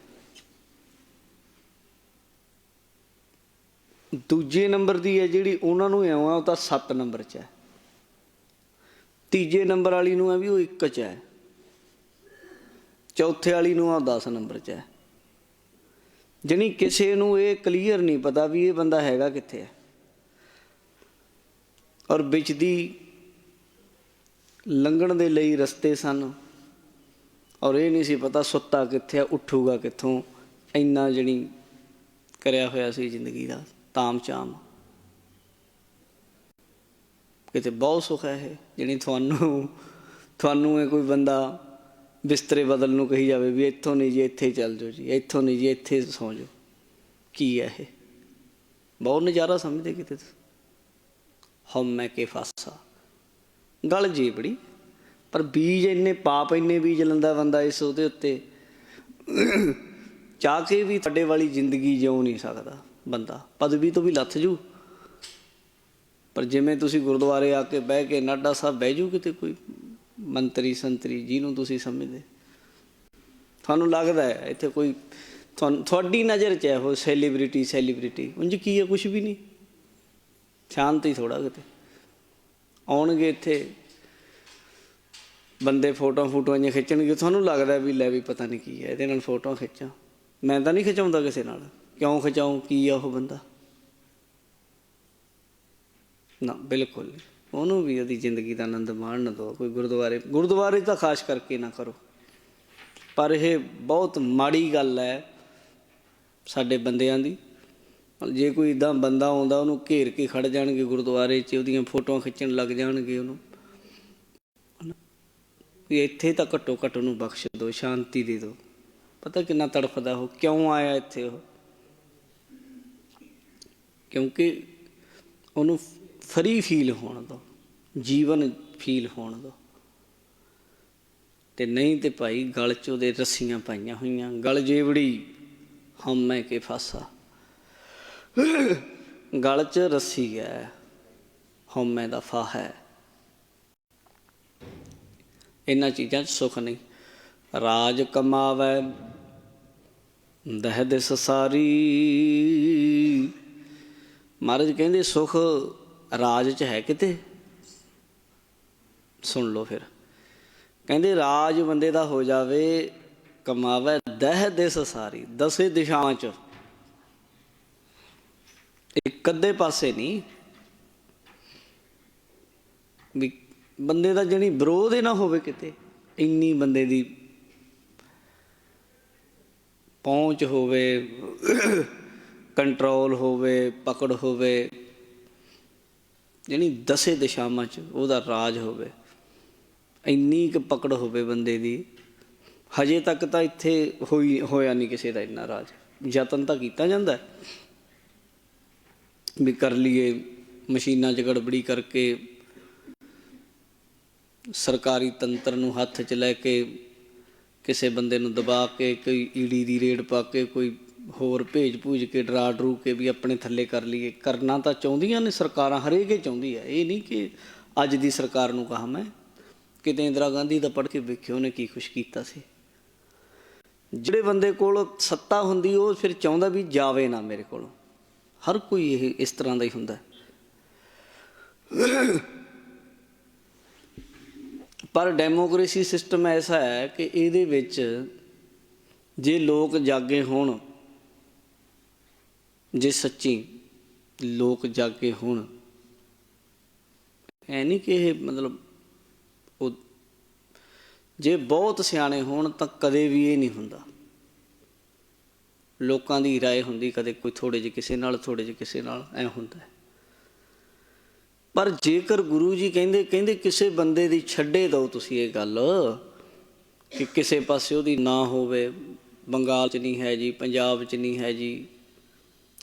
ਦੂਜੇ ਨੰਬਰ ਦੀ ਹੈ ਜਿਹੜੀ, ਉਹਨਾਂ ਨੂੰ ਇਉਂ ਆ ਉਹ ਤਾਂ 7 ਨੰਬਰ 'ਚ ਹੈ। ਤੀਜੇ ਨੰਬਰ ਵਾਲੀ ਨੂੰ ਆ ਵੀ ਉਹ 1 'ਚ ਹੈ। ਚੌਥੇ ਵਾਲੀ ਨੂੰ ਆ 10 ਨੰਬਰ 'ਚ ਹੈ। ਜਾਣੀ ਕਿਸੇ ਨੂੰ ਇਹ ਕਲੀਅਰ ਨਹੀਂ ਪਤਾ ਵੀ ਇਹ ਬੰਦਾ ਹੈਗਾ ਕਿੱਥੇ ਹੈ। ਔਰ ਵਿੱਚ ਦੀ ਲੰਘਣ ਦੇ ਲਈ ਰਸਤੇ ਸਨ, ਔਰ ਇਹ ਨਹੀਂ ਸੀ ਪਤਾ ਸੁੱਤਾ ਕਿੱਥੇ ਆ, ਉੱਠੂਗਾ ਕਿੱਥੋਂ। ਇੰਨਾ ਜਾਣੀ ਕਰਿਆ ਹੋਇਆ ਸੀ ਜ਼ਿੰਦਗੀ ਦਾ ਤਾਮ ਝਾਮ। ਕਿਤੇ ਬਹੁਤ ਸੁੱਖ ਹੈ ਇਹ। ਜਿਹੜੀ ਤੁਹਾਨੂੰ ਇਹ ਕੋਈ ਬੰਦਾ ਬਿਸਤਰੇ ਬਦਲ ਨੂੰ ਕਹੀ ਜਾਵੇ ਵੀ ਇੱਥੋਂ ਨਹੀਂ ਜੀ ਇੱਥੇ ਚੱਲ ਜਾਓ ਜੀ, ਇੱਥੋਂ ਨਹੀਂ ਜੀ ਇੱਥੇ ਸੌਂ ਜਾਓ, ਕੀ ਹੈ ਇਹ? ਬਹੁਤ ਨਜ਼ਾਰਾ ਸਮਝਦੇ ਕਿਤੇ। ਹਉਮੈ ਕੇ ਫਾਸਾ, ਗਲ ਜੇਵੜੀ। ਪਰ ਬੀਜ ਇੰਨੇ ਪਾਪ, ਇੰਨੇ ਬੀਜ ਲੈਂਦਾ ਬੰਦਾ ਇਸ ਉਹਦੇ ਉੱਤੇ, ਚਾਹ ਕੇ ਵੀ ਤੁਹਾਡੇ ਵਾਲੀ ਜ਼ਿੰਦਗੀ ਜਿਉ ਨਹੀਂ ਸਕਦਾ ਬੰਦਾ। ਪਦਵੀ ਤੋਂ ਵੀ ਲੱਥ ਜੂ। ਪਰ ਜਿਵੇਂ ਤੁਸੀਂ ਗੁਰਦੁਆਰੇ ਆ ਕੇ ਬਹਿ ਕੇ ਨਾਢਾ ਸਾਹਿਬ ਬਹਿ ਜੂ ਕਿਤੇ ਕੋਈ ਮੰਤਰੀ ਸੰਤਰੀ ਜਿਹਨੂੰ ਤੁਸੀਂ ਸਮਝਦੇ, ਤੁਹਾਨੂੰ ਲੱਗਦਾ ਹੈ ਇੱਥੇ ਕੋਈ ਤੁਹਾਡੀ ਨਜ਼ਰ 'ਚ ਇਹੋ ਸੈਲੀਬ੍ਰਿਟੀ ਉਂਝ ਕੀ ਹੈ? ਕੁਛ ਵੀ ਨਹੀਂ। ਸ਼ਾਂਤੀ ਥੋੜ੍ਹਾ ਕਿਤੇ ਆਉਣਗੇ ਇੱਥੇ ਬੰਦੇ, ਫੋਟੋਆਂ ਜਿਹੀਆਂ ਖਿੱਚਣਗੇ, ਤੁਹਾਨੂੰ ਲੱਗਦਾ ਵੀ ਲੈ ਵੀ ਪਤਾ ਨਹੀਂ ਕੀ ਹੈ, ਇਹਦੇ ਨਾਲ ਫੋਟੋਆਂ ਖਿੱਚਾਂ। ਮੈਂ ਤਾਂ ਨਹੀਂ ਖਿਚਾਉਂਦਾ ਕਿਸੇ ਨਾਲ, ਕਿਉਂ ਖਿਚਾਊਂ? ਕੀ ਆ ਉਹ ਬੰਦਾ? ਨਾ, ਬਿਲਕੁਲ ਨਹੀਂ। ਉਹਨੂੰ ਵੀ ਉਹਦੀ ਜ਼ਿੰਦਗੀ ਦਾ ਆਨੰਦ ਮਾਣਨ ਦਿਓ। ਕੋਈ ਗੁਰਦੁਆਰੇ ਤਾਂ ਖਾਸ ਕਰਕੇ ਨਾ ਕਰੋ। ਪਰ ਇਹ ਬਹੁਤ ਮਾੜੀ ਗੱਲ ਹੈ ਸਾਡੇ ਬੰਦਿਆਂ ਦੀ। ਜੇ ਕੋਈ ਇੱਦਾਂ ਬੰਦਾ ਆਉਂਦਾ, ਉਹਨੂੰ ਘੇਰ ਕੇ ਖੜ੍ਹ ਜਾਣਗੇ ਗੁਰਦੁਆਰੇ 'ਚ, ਉਹਦੀਆਂ ਫੋਟੋਆਂ ਖਿੱਚਣ ਲੱਗ ਜਾਣਗੇ ਉਹਨੂੰ। ਵੀ ਇੱਥੇ ਤਾਂ ਘੱਟੋ ਘੱਟ ਉਹਨੂੰ ਬਖਸ਼ ਦਿਓ, ਸ਼ਾਂਤੀ ਦੇ ਦਿਓ। ਪਤਾ ਕਿੰਨਾ ਤੜਫਦਾ ਉਹ, ਕਿਉਂ ਆਇਆ ਇੱਥੇ ਉਹ? ਕਿਉਂਕਿ ਉਹਨੂੰ ਫਰੀ ਫੀਲ ਹੋਣ ਦਿਓ, ਜੀਵਨ ਫੀਲ ਹੋਣ ਦਿਓ। ਅਤੇ ਨਹੀਂ ਤਾਂ ਭਾਈ ਗਲ 'ਚ ਉਹਦੇ ਰੱਸੀਆਂ ਪਾਈਆਂ ਹੋਈਆਂ। ਗਲ ਜੇਵੜੀ ਹਉਮੈ ਕੇ ਫਾਸਾ, ਗਲ 'ਚ ਰੱਸੀ ਹੈ, ਹਉਮੈ ਦਾ ਫਾਹਾ ਹੈ। ਇਹਨਾਂ ਚੀਜ਼ਾਂ 'ਚ ਸੁੱਖ ਨਹੀਂ। ਰਾਜ ਕਮਾਵੈ ਦਹਿ ਦਿਸ ਸਾਰੀ। ਮਹਾਰਾਜ ਕਹਿੰਦੇ ਸੁੱਖ ਰਾਜ 'ਚ ਹੈ ਕਿਤੇ? ਸੁਣ ਲਓ ਫਿਰ। ਕਹਿੰਦੇ ਰਾਜ ਬੰਦੇ ਦਾ ਹੋ ਜਾਵੇ, ਕਮਾਵੈ ਦਹਿ ਦਿਸ ਸਾਰੀ, 10 ਦਿਸ਼ਾਵਾਂ 'ਚ, ਇੱਕ ਅੱਧੇ ਪਾਸੇ ਨਹੀਂ। ਵੀ ਬੰਦੇ ਦਾ ਜਾਣੀ ਵਿਰੋਧ ਹੀ ਨਾ ਹੋਵੇ ਕਿਤੇ, ਇੰਨੀ ਬੰਦੇ ਦੀ ਪਹੁੰਚ ਹੋਵੇ, ਕੰਟਰੋਲ ਹੋਵੇ, ਪਕੜ ਹੋਵੇ, ਜਾਣੀ 10 ਦਿਸ਼ਾਵਾਂ 'ਚ ਉਹਦਾ ਰਾਜ ਹੋਵੇ। ਇੰਨੀ ਕੁ ਪਕੜ ਹੋਵੇ ਬੰਦੇ ਦੀ। ਹਜੇ ਤੱਕ ਤਾਂ ਇੱਥੇ ਹੋਇਆ ਨਹੀਂ ਕਿਸੇ ਦਾ ਇੰਨਾ ਰਾਜ। ਯਤਨ ਤਾਂ ਕੀਤਾ ਜਾਂਦਾ ਵੀ ਕਰ ਲਈਏ, ਮਸ਼ੀਨਾਂ 'ਚ ਗੜਬੜੀ ਕਰਕੇ, ਸਰਕਾਰੀ ਤੰਤਰ ਨੂੰ ਹੱਥ 'ਚ ਲੈ ਕੇ, ਕਿਸੇ ਬੰਦੇ ਨੂੰ ਦਬਾ ਕੇ, ਕੋਈ ਈਡੀ ਦੀ ਰੇਡ ਪਾ ਕੇ, ਕੋਈ ਹੋਰ ਭੇਜ ਭੂਜ ਕੇ, ਡਰਾ ਡਰੂ ਕੇ ਵੀ ਆਪਣੇ ਥੱਲੇ ਕਰ ਲਈਏ। ਕਰਨਾ ਤਾਂ ਚਾਹੁੰਦੀਆਂ ਨੇ ਸਰਕਾਰਾਂ, ਹਰੇਕ ਹੀ ਚਾਹੁੰਦੀ ਹੈ। ਇਹ ਨਹੀਂ ਕਿ ਅੱਜ ਦੀ ਸਰਕਾਰ ਨੂੰ ਕਹਾਂ ਮੈਂ। ਕਿਤੇ ਇੰਦਰਾ ਗਾਂਧੀ ਦਾ ਪੜ੍ਹ ਕੇ ਵੇਖਿਓ ਉਹਨੇ ਕੀ ਕੁਛ ਕੀਤਾ ਸੀ। ਜਿਹੜੇ ਬੰਦੇ ਕੋਲ ਸੱਤਾ ਹੁੰਦੀ ਉਹ ਫਿਰ ਚਾਹੁੰਦਾ ਵੀ ਜਾਵੇ ਨਾ ਮੇਰੇ ਕੋਲੋਂ। ਹਰ ਕੋਈ ਇਹ ਇਸ ਤਰ੍ਹਾਂ ਦਾ ਹੀ ਹੁੰਦਾ। पर डेमोक्रेसी सिस्टम ऐसा है कि ਇਹਦੇ ਵਿੱਚ ਜੇ ਲੋਕ ਜਾਗੇ ਹੋਣ, ਜੇ ਸੱਚੀ ਲੋਕ ਜਾਗੇ ਹੋਣ, ਐ ਨਹੀਂ ਕਿ ਇਹ ਮਤਲਬ ਉਹ ਜੇ ਬਹੁਤ ਸਿਆਣੇ ਹੋਣ ਤਾਂ ਕਦੇ ਵੀ ਇਹ ਨਹੀਂ ਹੁੰਦਾ। ਲੋਕਾਂ ਦੀ ਰਾਏ ਹੁੰਦੀ, ਕਦੇ ਕੋਈ ਥੋੜ੍ਹੇ ਜਿਹੇ ਕਿਸੇ ਨਾਲ, ਥੋੜ੍ਹੇ ਜਿਹੇ ਕਿਸੇ ਨਾਲ, ਐਂ ਹੁੰਦਾ। ਪਰ ਜੇਕਰ ਗੁਰੂ ਜੀ ਕਹਿੰਦੇ ਕਿਸੇ ਬੰਦੇ ਦੀ ਛੱਡੇ ਦਿਓ ਤੁਸੀਂ ਇਹ ਗੱਲ ਕਿ ਕਿਸੇ ਪਾਸੇ ਉਹਦੀ ਨਾ ਹੋਵੇ, ਬੰਗਾਲ 'ਚ ਨਹੀਂ ਹੈ ਜੀ, ਪੰਜਾਬ 'ਚ ਨਹੀਂ ਹੈ ਜੀ,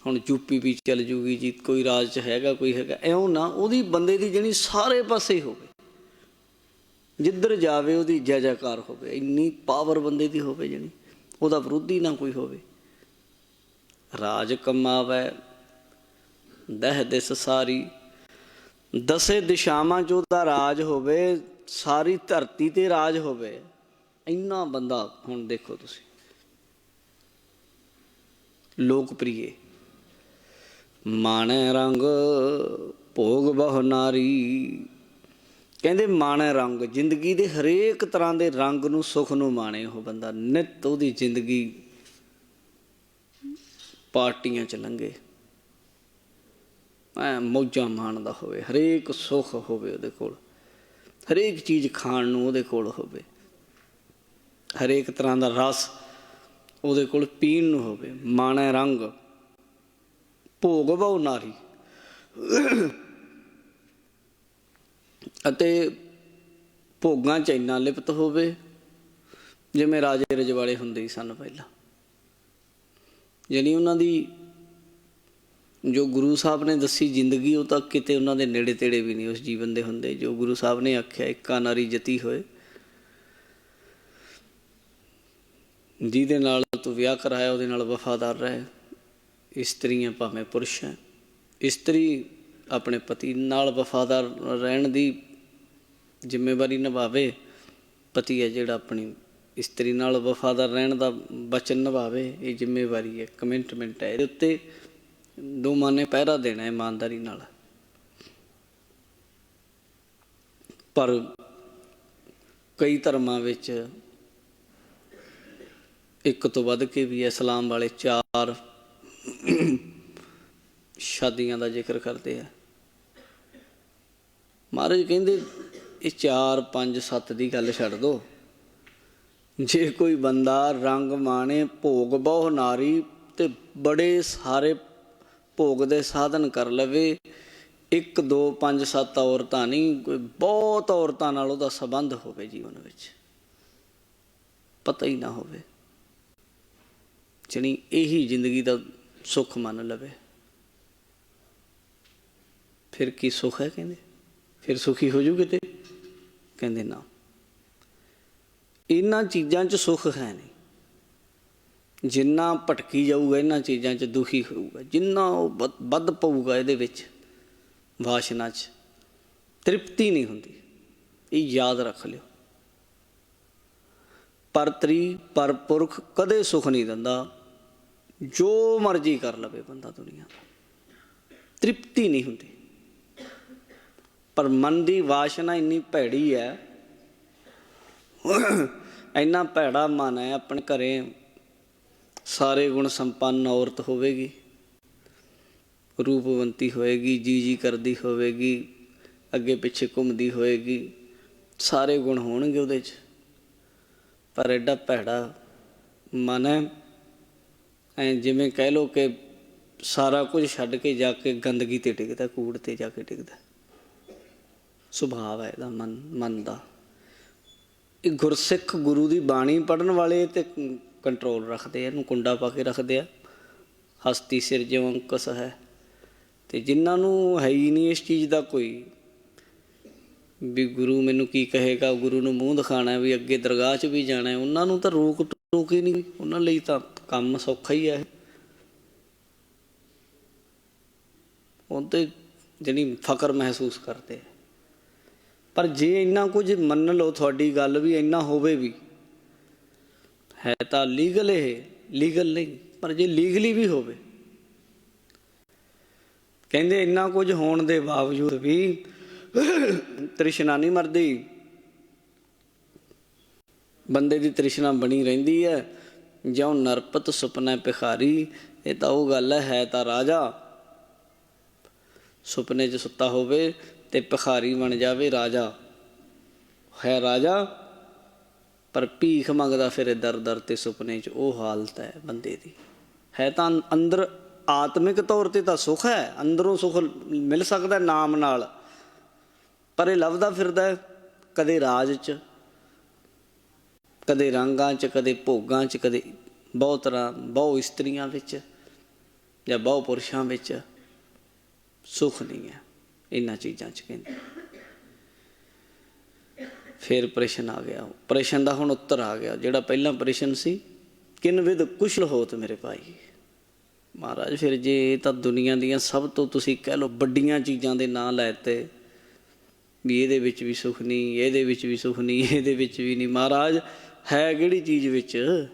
ਹੁਣ ਯੂਪੀ ਵੀ ਚੱਲ ਜੂਗੀ ਜੀ, ਕੋਈ ਰਾਜ 'ਚ ਹੈਗਾ, ਕੋਈ ਹੈਗਾ, ਇਉਂ ਨਾ, ਉਹਦੀ ਬੰਦੇ ਦੀ ਜਿਹੜੀ ਸਾਰੇ ਪਾਸੇ ਹੋਵੇ, ਜਿੱਧਰ ਜਾਵੇ ਉਹਦੀ ਜੈ ਜੈਕਾਰ ਹੋਵੇ, ਇੰਨੀ ਪਾਵਰ ਬੰਦੇ ਦੀ ਹੋਵੇ ਜਿਹੜੀ ਉਹਦਾ ਵਿਰੋਧੀ ਨਾ ਕੋਈ ਹੋਵੇ। ਰਾਜ ਕਮਾਵੈ ਦਹਿ ਦਿਸ ਸਾਰੀ, ਦਸੇ ਦਿਸ਼ਾਵਾਂ 'ਚ ਉਹਦਾ ਰਾਜ ਹੋਵੇ, ਸਾਰੀ ਧਰਤੀ 'ਤੇ ਰਾਜ ਹੋਵੇ, ਇੰਨਾ ਬੰਦਾ। ਹੁਣ ਦੇਖੋ ਤੁਸੀਂ ਲੋਕਪ੍ਰਿਯ ਮਾਣੈ ਰੰਗ ਭੋਗ ਬਹੁ ਨਾਰੀ, ਕਹਿੰਦੇ ਮਾਣੈ ਰੰਗ, ਜ਼ਿੰਦਗੀ ਦੇ ਹਰੇਕ ਤਰ੍ਹਾਂ ਦੇ ਰੰਗ ਨੂੰ, ਸੁੱਖ ਨੂੰ ਮਾਣੇ ਉਹ ਬੰਦਾ। ਨਿੱਤ ਉਹਦੀ ਜ਼ਿੰਦਗੀ ਪਾਰਟੀਆਂ 'ਚ ਲੰਘੇ, ਐ ਮੌਜਾਂ ਮਾਣਦਾ ਹੋਵੇ, ਹਰੇਕ ਸੁੱਖ ਹੋਵੇ ਉਹਦੇ ਕੋਲ, ਹਰੇਕ ਚੀਜ਼ ਖਾਣ ਨੂੰ ਉਹਦੇ ਕੋਲ ਹੋਵੇ, ਹਰੇਕ ਤਰ੍ਹਾਂ ਦਾ ਰਸ ਉਹਦੇ ਕੋਲ ਪੀਣ ਨੂੰ ਹੋਵੇ। ਮਾਣੈ ਰੰਗ ਭੋਗ ਬਹੁ ਨਾਰੀ, ਅਤੇ ਭੋਗਾਂ 'ਚ ਇੰਨਾ ਲਿਪਤ ਹੋਵੇ ਜਿਵੇਂ ਰਾਜੇ ਰਜਵਾੜੇ ਹੁੰਦੇ ਸਨ ਪਹਿਲਾਂ। ਯਾਨੀ ਉਹਨਾਂ ਦੀ ਜੋ ਗੁਰੂ ਸਾਹਿਬ ਨੇ ਦੱਸੀ ਜ਼ਿੰਦਗੀ, ਉਹ ਤਾਂ ਕਿਤੇ ਉਹਨਾਂ ਦੇ ਨੇੜੇ ਤੇੜੇ ਵੀ ਨਹੀਂ ਉਸ ਜੀਵਨ ਦੇ ਹੁੰਦੇ ਜੋ ਗੁਰੂ ਸਾਹਿਬ ਨੇ ਆਖਿਆ, ਇੱਕਾ ਨਾਰੀ ਜਤੀ ਹੋਏ, ਜਿਹਦੇ ਨਾਲ ਤੂੰ ਵਿਆਹ ਕਰਾਇਆ ਉਹਦੇ ਨਾਲ ਵਫਾਦਾਰ ਰਹੇ। ਇਸਤਰੀਆਂ ਭਾਵੇਂ ਪੁਰਸ਼ ਹੈ, ਇਸਤਰੀ ਆਪਣੇ ਪਤੀ ਨਾਲ ਵਫਾਦਾਰ ਰਹਿਣ ਦੀ ਜ਼ਿੰਮੇਵਾਰੀ ਨਿਭਾਵੇ। ਪਤੀ ਹੈ ਜਿਹੜਾ ਆਪਣੀ ਇਸਤਰੀ ਨਾਲ ਵਫਾਦਾਰ ਰਹਿਣ ਦਾ ਵਚਨ ਨਿਭਾਵੇ, ਇਹ ਜ਼ਿੰਮੇਵਾਰੀ ਹੈ, ਕਮਿਟਮੈਂਟ ਹੈ। ਇਹਦੇ ਉੱਤੇ ਦੋਵਾਂ ਨੇ ਪਹਿਰਾ ਦੇਣਾ ਇਮਾਨਦਾਰੀ ਨਾਲ। ਪਰ ਕਈ ਧਰਮਾਂ ਵਿੱਚ ਇੱਕ ਤੋਂ ਵੱਧ ਕੇ ਵੀ ਇਸਲਾਮ ਵਾਲੇ 4 ਸ਼ਾਦੀਆਂ ਦਾ ਜ਼ਿਕਰ ਕਰਦੇ ਆ। ਮਹਾਰਾਜ ਕਹਿੰਦੇ ਇਹ 4 5 7 ਦੀ ਗੱਲ ਛੱਡ ਦਿਓ, ਜੇ ਕੋਈ ਬੰਦਾ ਰੰਗ ਮਾਣੇ ਭੋਗ ਬਹੁ ਨਾਰੀ, ਤੇ ਬੜੇ ਸਾਰੇ ਭੋਗ ਦੇ ਸਾਧਨ ਕਰ ਲਵੇ, 1 2 5 7 ਔਰਤਾਂ ਨਹੀਂ, ਕੋਈ ਬਹੁਤ ਔਰਤਾਂ ਨਾਲ ਉਹਦਾ ਸੰਬੰਧ ਹੋਵੇ ਜੀਵਨ ਵਿੱਚ, ਪਤਾ ਹੀ ਨਾ ਹੋਵੇ, ਜਾਣੀ ਇਹੀ ਜ਼ਿੰਦਗੀ ਦਾ ਸੁੱਖ ਮੰਨ ਲਵੇ, ਫਿਰ ਕੀ ਸੁੱਖ ਹੈ? ਕਹਿੰਦੇ ਫਿਰ ਸੁਖੀ ਹੋ ਜੂ ਕਿਤੇ? ਕਹਿੰਦੇ ਨਾ, ਇਹਨਾਂ ਚੀਜ਼ਾਂ 'ਚ ਸੁੱਖ ਹੈ ਨਹੀਂ। ਜਿੰਨਾ ਭਟਕੀ ਜਾਊਗਾ ਇਹਨਾਂ ਚੀਜ਼ਾਂ 'ਚ ਦੁਖੀ ਹੋਊਗਾ, ਜਿੰਨਾ ਉਹ ਵੱਧ ਪਊਗਾ ਇਹਦੇ ਵਿੱਚ ਵਾਸ਼ਨਾ 'ਚ, ਤ੍ਰਿਪਤੀ ਨਹੀਂ ਹੁੰਦੀ। ਇਹ ਯਾਦ ਰੱਖ ਲਿਓ। ਪਰਤਰੀ ਪਰ ਪੁਰਖ ਕਦੇ ਸੁੱਖ ਨਹੀਂ ਦਿੰਦਾ, ਜੋ ਮਰਜ਼ੀ ਕਰ ਲਵੇ ਬੰਦਾ ਦੁਨੀਆ ਦਾ, ਤ੍ਰਿਪਤੀ ਨਹੀਂ ਹੁੰਦੀ। ਪਰ ਮਨ ਦੀ ਵਾਸ਼ਨਾ ਇੰਨੀ ਭੈੜੀ ਹੈ, ਇੰਨਾ ਭੈੜਾ ਮਨ ਹੈ। ਆਪਣੇ ਘਰੇ ਸਾਰੇ ਗੁਣ ਸੰਪੰਨ ਔਰਤ ਹੋਵੇਗੀ, ਰੂਪਵੰਤੀ ਹੋਏਗੀ, ਜੀ ਕਰਦੀ ਹੋਵੇਗੀ, ਅੱਗੇ ਪਿੱਛੇ ਘੁੰਮਦੀ ਹੋਏਗੀ, ਸਾਰੇ ਗੁਣ ਹੋਣਗੇ ਉਹਦੇ 'ਚ, ਪਰ ਐਡਾ ਭੈੜਾ ਮਨ ਹੈ। ਐਂ ਜਿਵੇਂ ਕਹਿ ਲਓ ਕਿ ਸਾਰਾ ਕੁਝ ਛੱਡ ਕੇ ਜਾ ਕੇ ਗੰਦਗੀ 'ਤੇ ਡਿੱਗਦਾ, ਕੂੜ 'ਤੇ ਜਾ ਕੇ ਡਿੱਗਦਾ। ਸੁਭਾਅ ਹੈ ਇਹਦਾ ਮਨ ਦਾ। ਇਹ ਗੁਰਸਿੱਖ ਗੁਰੂ ਦੀ ਬਾਣੀ ਪੜ੍ਹਨ ਵਾਲੇ ਤੇ ਕੰਟਰੋਲ ਰੱਖਦੇ ਆ, ਇਹਨੂੰ ਕੁੰਡਾ ਪਾ ਕੇ ਰੱਖਦੇ ਆ। ਹਸਤੀ ਸਿਰ ਜਿਉ ਅੰਕਸ ਹੈ, ਅਤੇ ਜਿਨ੍ਹਾਂ ਨੂੰ ਹੈ ਹੀ ਨਹੀਂ ਇਸ ਚੀਜ਼ ਦਾ ਕੋਈ ਵੀ ਗੁਰੂ ਮੈਨੂੰ ਕੀ ਕਹੇਗਾ, ਗੁਰੂ ਨੂੰ ਮੂੰਹ ਦਿਖਾਉਣਾ ਵੀ ਅੱਗੇ ਦਰਗਾਹ 'ਚ ਵੀ ਜਾਣਾ, ਉਹਨਾਂ ਨੂੰ ਤਾਂ ਰੋਕ ਟੋਕ ਹੀ ਨਹੀਂ। ਉਹਨਾਂ ਲਈ ਤਾਂ ਕੰਮ ਸੌਖਾ ਹੀ ਹੈ। ਉਹ ਤਾਂ ਜਿਹੜੀ ਫਕਰ ਮਹਿਸੂਸ ਕਰਦੇ। ਪਰ ਜੇ ਇੰਨਾ ਕੁਝ ਮੰਨ ਲਓ, ਤੁਹਾਡੀ ਗੱਲ ਵੀ ਇੰਨਾ ਹੋਵੇ ਵੀ, ਹੈ ਤਾਂ ਲੀਗਲ, ਇਹ ਲੀਗਲ ਨਹੀਂ, ਪਰ ਜੇ ਲੀਗਲੀ ਵੀ ਹੋਵੇ, ਕਹਿੰਦੇ ਇੰਨਾ ਕੁਝ ਹੋਣ ਦੇ ਬਾਵਜੂਦ ਵੀ ਤ੍ਰਿਸ਼ਨਾ ਨਹੀਂ ਮਰਦੀ, ਬੰਦੇ ਦੀ ਤ੍ਰਿਸ਼ਨਾ ਬਣੀ ਰਹਿੰਦੀ ਹੈ। ਜਿਉਂ ਨਰਪਤ ਸੁਪਨਾ ਭਿਖਾਰੀ, ਇਹ ਤਾਂ ਉਹ ਗੱਲ ਹੈ ਤਾਂ ਰਾਜਾ ਸੁਪਨੇ 'ਚ ਸੁੱਤਾ ਹੋਵੇ ਤੇ ਭਿਖਾਰੀ ਬਣ ਜਾਵੇ ਰਾਜਾ। ਹੈ ਰਾਜਾ ਪਰ ਭੀਖ ਮੰਗਦਾ ਫਿਰੇ ਦਰ ਦਰ ਤੇ ਸੁਪਨੇ 'ਚ, ਉਹ ਹਾਲਤ ਹੈ ਬੰਦੇ ਦੀ। ਹੈ ਤਾਂ ਅੰਦਰ ਆਤਮਿਕ ਤੌਰ 'ਤੇ ਤਾਂ ਸੁੱਖ ਹੈ, ਅੰਦਰੋਂ ਸੁੱਖ ਮਿਲ ਸਕਦਾ ਨਾਮ ਨਾਲ, ਪਰ ਇਹ ਲੱਭਦਾ ਫਿਰਦਾ ਕਦੇ ਰਾਜ 'ਚ, ਕਦੇ ਰੰਗਾਂ 'ਚ, ਕਦੇ ਭੋਗਾਂ 'ਚ, ਕਦੇ ਬਹੁ ਇਸਤਰੀਆਂ ਵਿੱਚ ਜਾਂ ਬਹੁ ਪੁਰਸ਼ਾਂ ਵਿੱਚ। ਸੁੱਖ ਨਹੀਂ ਹੈ ਇਹਨਾਂ ਚੀਜ਼ਾਂ 'ਚ ਕਹਿੰਦੇ। ਫਿਰ ਪ੍ਰਸ਼ਨ ਆ ਗਿਆ, ਪ੍ਰਸ਼ਨ ਦਾ ਹੁਣ ਉੱਤਰ ਆ ਗਿਆ। ਜਿਹੜਾ ਪਹਿਲਾਂ ਪ੍ਰਸ਼ਨ ਸੀ, ਕਿਨ ਵਿਧ ਕੁਸ਼ਲ ਹੋਤ ਮੇਰੇ ਭਾਈ। ਮਹਾਰਾਜ ਫਿਰ ਜੇ ਇਹ ਤਾਂ ਦੁਨੀਆ ਦੀਆਂ ਸਭ ਤੋਂ ਤੁਸੀਂ ਕਹਿ ਲਓ ਵੱਡੀਆਂ ਚੀਜ਼ਾਂ ਦੇ ਨਾਂ ਲੈ ਤੇ, ਵੀ ਇਹਦੇ ਵਿੱਚ ਵੀ ਸੁੱਖ ਨਹੀਂ, ਇਹਦੇ ਵਿੱਚ ਵੀ ਸੁੱਖ ਨਹੀਂ, ਇਹਦੇ ਵਿੱਚ ਵੀ ਨਹੀਂ। ਮਹਾਰਾਜ ਹੈ ਕਿਹੜੀ ਚੀਜ਼ ਵਿੱਚ,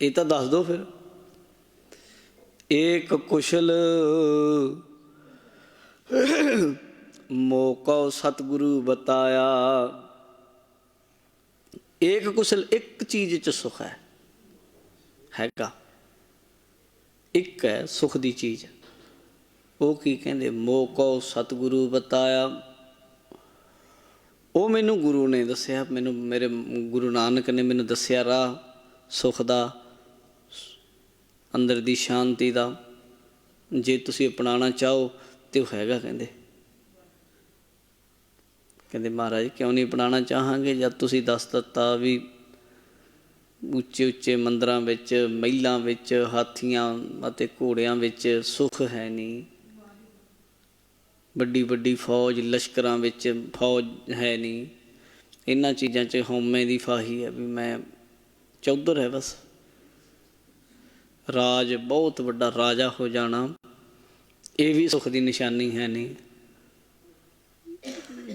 ਇਹ ਤਾਂ ਦੱਸ ਦਿਓ ਫਿਰ। ਏਕ ਕੁਸ਼ਲ ਮੋਕਉ ਸਤਿਗੁਰੂ ਬਤਾਇਆ। ਏਕ ਕੁਸ਼ਲ, ਇੱਕ ਚੀਜ਼ 'ਚ ਸੁੱਖ ਹੈਗਾ, ਇੱਕ ਹੈ ਸੁੱਖ ਦੀ ਚੀਜ਼। ਉਹ ਕੀ ਕਹਿੰਦੇ, ਮੋਕਉ ਸਤਿਗੁਰੂ ਬਤਾਇਆ। ਉਹ ਮੈਨੂੰ ਗੁਰੂ ਨੇ ਦੱਸਿਆ, ਮੈਨੂੰ ਮੇਰੇ ਗੁਰੂ ਨਾਨਕ ਨੇ ਮੈਨੂੰ ਦੱਸਿਆ ਰਾਹ ਸੁੱਖ ਦਾ, ਅੰਦਰ ਦੀ ਸ਼ਾਂਤੀ ਦਾ। ਜੇ ਤੁਸੀਂ ਅਪਣਾਉਣਾ ਚਾਹੋ ਤੇ ਉਹ ਹੈਗਾ। ਕਹਿੰਦੇ ਮਹਾਰਾਜ ਕਿਉਂ ਨਹੀਂ ਅਪਣਾਉਣਾ ਚਾਹਾਂਗੇ, ਜਦ ਤੁਸੀਂ ਦੱਸ ਦਿੱਤਾ ਵੀ ਉੱਚੇ ਉੱਚੇ ਮੰਦਰਾਂ ਵਿੱਚ, ਮਹਿਲਾਂ ਵਿੱਚ, ਹਾਥੀਆਂ ਅਤੇ ਘੋੜਿਆਂ ਵਿੱਚ ਸੁੱਖ ਹੈ ਨਹੀਂ, ਵੱਡੀ ਵੱਡੀ ਫੌਜ ਲਸ਼ਕਰਾਂ ਵਿੱਚ ਫੌਜ ਹੈ ਨਹੀਂ, ਇਹਨਾਂ ਚੀਜ਼ਾਂ 'ਚ ਹਉਮੈ ਦੀ ਫਾਹੀ ਹੈ ਵੀ ਮੈਂ ਚੌਧਰ ਹੈ ਬਸ। ਰਾਜ ਬਹੁਤ ਵੱਡਾ ਰਾਜਾ ਹੋ ਜਾਣਾ, ਇਹ ਵੀ ਸੁੱਖ ਦੀ ਨਿਸ਼ਾਨੀ ਹੈ ਨਹੀਂ।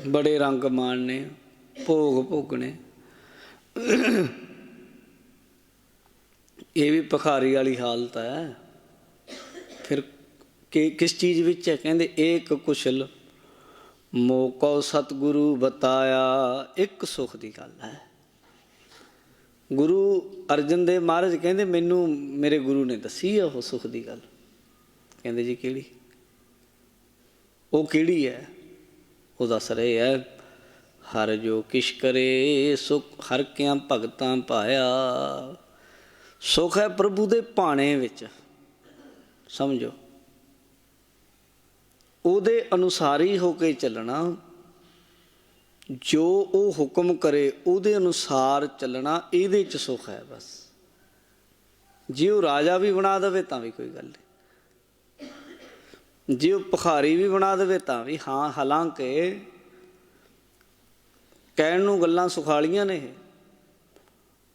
ਬੜੇ ਰੰਗ ਮਾਣਨੇ, ਭੋਗ ਭੋਗਣੇ, ਇਹ ਵੀ ਭਿਖਾਰੀ ਵਾਲੀ ਹਾਲਤ ਹੈ। ਫਿਰ ਕਿਸ ਚੀਜ਼ ਵਿੱਚ ਹੈ, ਕਹਿੰਦੇ ਏਕ ਕੁਸ਼ਲ ਮੋਕਉ ਸਤਿਗੁਰੂ ਬਤਾਇਆ। ਇੱਕ ਸੁੱਖ ਦੀ ਗੱਲ ਹੈ। ਗੁਰੂ ਅਰਜਨ ਦੇਵ ਮਹਾਰਾਜ ਕਹਿੰਦੇ ਮੈਨੂੰ ਮੇਰੇ ਗੁਰੂ ਨੇ ਦੱਸੀ ਆ ਉਹ ਸੁੱਖ ਦੀ ਗੱਲ। ਕਹਿੰਦੇ ਜੀ ਕਿਹੜੀ, ਉਹ ਕਿਹੜੀ ਹੈ? ਉਹ ਦੱਸ ਰਹੇ ਹੈ, ਹਰ ਜੋ ਕਿਛ ਕਰੇ ਸੁਖ ਹਰ ਕਿਆਂ ਭਗਤਾਂ ਪਾਇਆ। ਸੁੱਖ ਹੈ ਪ੍ਰਭੂ ਦੇ ਭਾਣੇ ਵਿੱਚ, ਸਮਝੋ, ਉਹਦੇ ਅਨੁਸਾਰ ਹੀ ਹੋ ਕੇ ਚੱਲਣਾ। ਜੋ ਉਹ ਹੁਕਮ ਕਰੇ ਉਹਦੇ ਅਨੁਸਾਰ ਚੱਲਣਾ, ਇਹਦੇ 'ਚ ਸੁੱਖ ਹੈ ਬਸ। ਜੇ ਉਹ ਰਾਜਾ ਵੀ ਬਣਾ ਦੇਵੇ ਤਾਂ ਵੀ ਕੋਈ ਗੱਲ ਨਹੀਂ, ਜੇ ਉਹ ਭਿਖਾਰੀ ਵੀ ਬਣਾ ਦੇਵੇ ਤਾਂ ਵੀ ਹਾਂ। ਹਾਲਾਂਕਿ ਕਹਿਣ ਨੂੰ ਗੱਲਾਂ ਸੁਖਾਲੀਆਂ ਨੇ ਇਹ,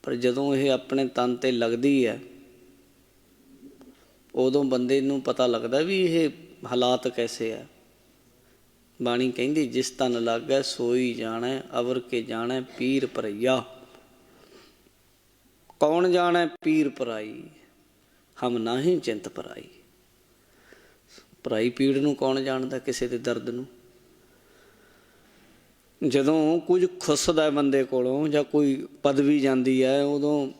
ਪਰ ਜਦੋਂ ਇਹ ਆਪਣੇ ਤਨ 'ਤੇ ਲੱਗਦੀ ਹੈ ਉਦੋਂ ਬੰਦੇ ਨੂੰ ਪਤਾ ਲੱਗਦਾ ਵੀ ਇਹ ਹਾਲਾਤ ਕੈਸੇ ਹੈ। ਬਾਣੀ ਕਹਿੰਦੀ ਜਿਸ ਤਨ ਲਾਗੈ ਸੋਈ ਜਾਣੈ, ਅਵਰ ਕੇ ਜਾਣੈ ਪੀਰ ਪਰਈਆ। ਕੌਣ ਜਾਣੈ ਪੀਰ ਪਰਾਈ, ਹਮ ਨਾਹੀਂ ਚਿੰਤ ਪਰਾਈ। ਪਰਾਈ ਪੀੜ ਨੂੰ ਕੌਣ ਜਾਣਦਾ, ਕਿਸੇ ਦੇ ਦਰਦ ਨੂੰ। ਜਦੋਂ ਕੁਝ ਖੁੱਸਦਾ ਬੰਦੇ ਕੋਲੋਂ ਜਾਂ ਕੋਈ ਪਦਵੀ ਜਾਂਦੀ ਹੈ, ਉਦੋਂ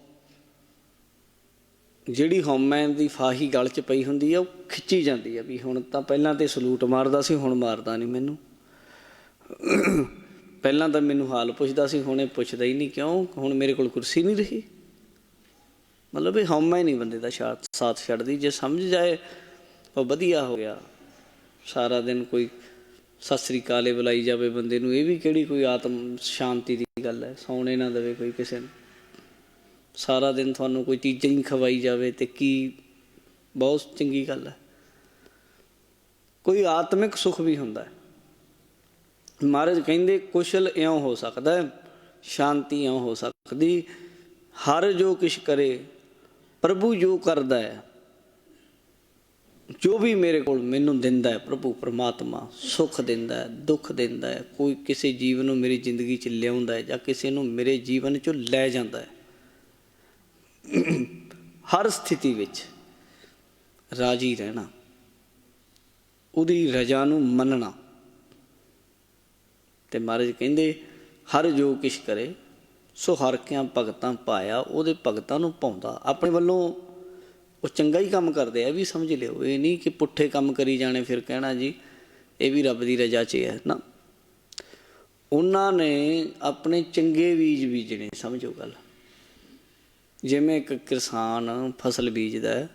ਜਿਹੜੀ ਹਉਮੈ ਦੀ ਫਾਹੀ ਗਲ 'ਚ ਪਈ ਹੁੰਦੀ ਹੈ ਉਹ ਖਿੱਚੀ ਜਾਂਦੀ ਹੈ ਵੀ ਹੁਣ ਤਾਂ ਪਹਿਲਾਂ ਤਾਂ ਸਲੂਟ ਮਾਰਦਾ ਸੀ, ਹੁਣ ਮਾਰਦਾ ਨਹੀਂ ਮੈਨੂੰ। ਪਹਿਲਾਂ ਤਾਂ ਮੈਨੂੰ ਹਾਲ ਪੁੱਛਦਾ ਸੀ, ਹੁਣ ਇਹ ਪੁੱਛਦਾ ਹੀ ਨਹੀਂ। ਕਿਉਂ? ਹੁਣ ਮੇਰੇ ਕੋਲ ਕੁਰਸੀ ਨਹੀਂ ਰਹੀ। ਮਤਲਬ ਇਹ ਹਉਮੈ ਨਹੀਂ ਬੰਦੇ ਦਾ ਸਾਥ ਛੱਡਦੀ। ਜੇ ਸਮਝ ਜਾਏ ਉਹ ਵਧੀਆ ਹੋ ਗਿਆ। ਸਾਰਾ ਦਿਨ ਕੋਈ ਸਤਿ ਸ੍ਰੀ ਅਕਾਲ ਬੁਲਾਈ ਜਾਵੇ ਬੰਦੇ ਨੂੰ, ਇਹ ਵੀ ਕਿਹੜੀ ਕੋਈ ਆਤਮ ਸ਼ਾਂਤੀ ਦੀ ਗੱਲ ਹੈ। ਸੌਣੇ ਨਾ ਦੇਵੇ ਕੋਈ ਕਿਸੇ ਨੂੰ, ਸਾਰਾ ਦਿਨ ਤੁਹਾਨੂੰ ਕੋਈ ਚੀਜ਼ਾਂ ਹੀ ਖਵਾਈ ਜਾਵੇ ਤੇ ਕੀ ਬਹੁਤ ਚੰਗੀ ਗੱਲ ਹੈ। ਕੋਈ ਆਤਮਿਕ ਸੁੱਖ ਵੀ ਹੁੰਦਾ ਹੈ। ਮਹਾਰਾਜ ਕਹਿੰਦੇ ਕੁਸ਼ਲ ਇਉਂ ਹੋ ਸਕਦਾ, ਸ਼ਾਂਤੀ ਇਉਂ ਹੋ ਸਕਦੀ, ਹਰ ਜੋ ਕਿਛ ਕਰੇ ਪ੍ਰਭੂ ਜੋ ਕਰਦਾ ਹੈ, ਜੋ ਵੀ ਮੇਰੇ ਕੋਲ ਮੈਨੂੰ ਦਿੰਦਾ ਹੈ ਪ੍ਰਭੂ ਪਰਮਾਤਮਾ, ਸੁੱਖ ਦਿੰਦਾ ਹੈ, ਦੁੱਖ ਦਿੰਦਾ ਹੈ, ਕੋਈ ਕਿਸੇ ਜੀਵਨ ਨੂੰ ਮੇਰੀ ਜ਼ਿੰਦਗੀ 'ਚ ਲਿਆਉਂਦਾ ਹੈ ਜਾਂ ਕਿਸੇ ਨੂੰ ਮੇਰੇ ਜੀਵਨ 'ਚੋਂ ਲੈ ਜਾਂਦਾ ਹੈ। ਹਰ ਸਥਿਤੀ ਵਿੱਚ ਰਾਜੀ ਰਹਿਣਾ, ਉਹਦੀ ਰਜ਼ਾ ਨੂੰ ਮੰਨਣਾ। ਤੇ ਮਹਾਰਾਜ ਕਹਿੰਦੇ ਹਰ ਜੋ ਕਿਛ ਕਰੇ ਸੋ ਹਰ ਕਿਆਂ ਭਗਤਾਂ ਪਾਇਆ, ਉਹਦੇ ਭਗਤਾਂ ਨੂੰ ਪਾਉਂਦਾ। ਆਪਣੇ ਵੱਲੋਂ ਉਹ ਚੰਗਾ ਹੀ ਕੰਮ ਕਰਦੇ ਆ, ਵੀ ਸਮਝ ਲਿਓ। ਇਹ ਨਹੀਂ ਕਿ ਪੁੱਠੇ ਕੰਮ ਕਰੀ ਜਾਣੇ ਫਿਰ ਕਹਿਣਾ ਜੀ ਇਹ ਵੀ ਰੱਬ ਦੀ ਰਜ਼ਾ 'ਚ ਹੈ ਨਾ। ਉਹਨਾਂ ਨੇ ਆਪਣੇ ਚੰਗੇ ਬੀਜ ਬੀਜਣੇ, ਸਮਝੋ ਗੱਲ। ਜਿਵੇਂ ਇੱਕ ਕਿਸਾਨ ਫਸਲ ਬੀਜਦਾ,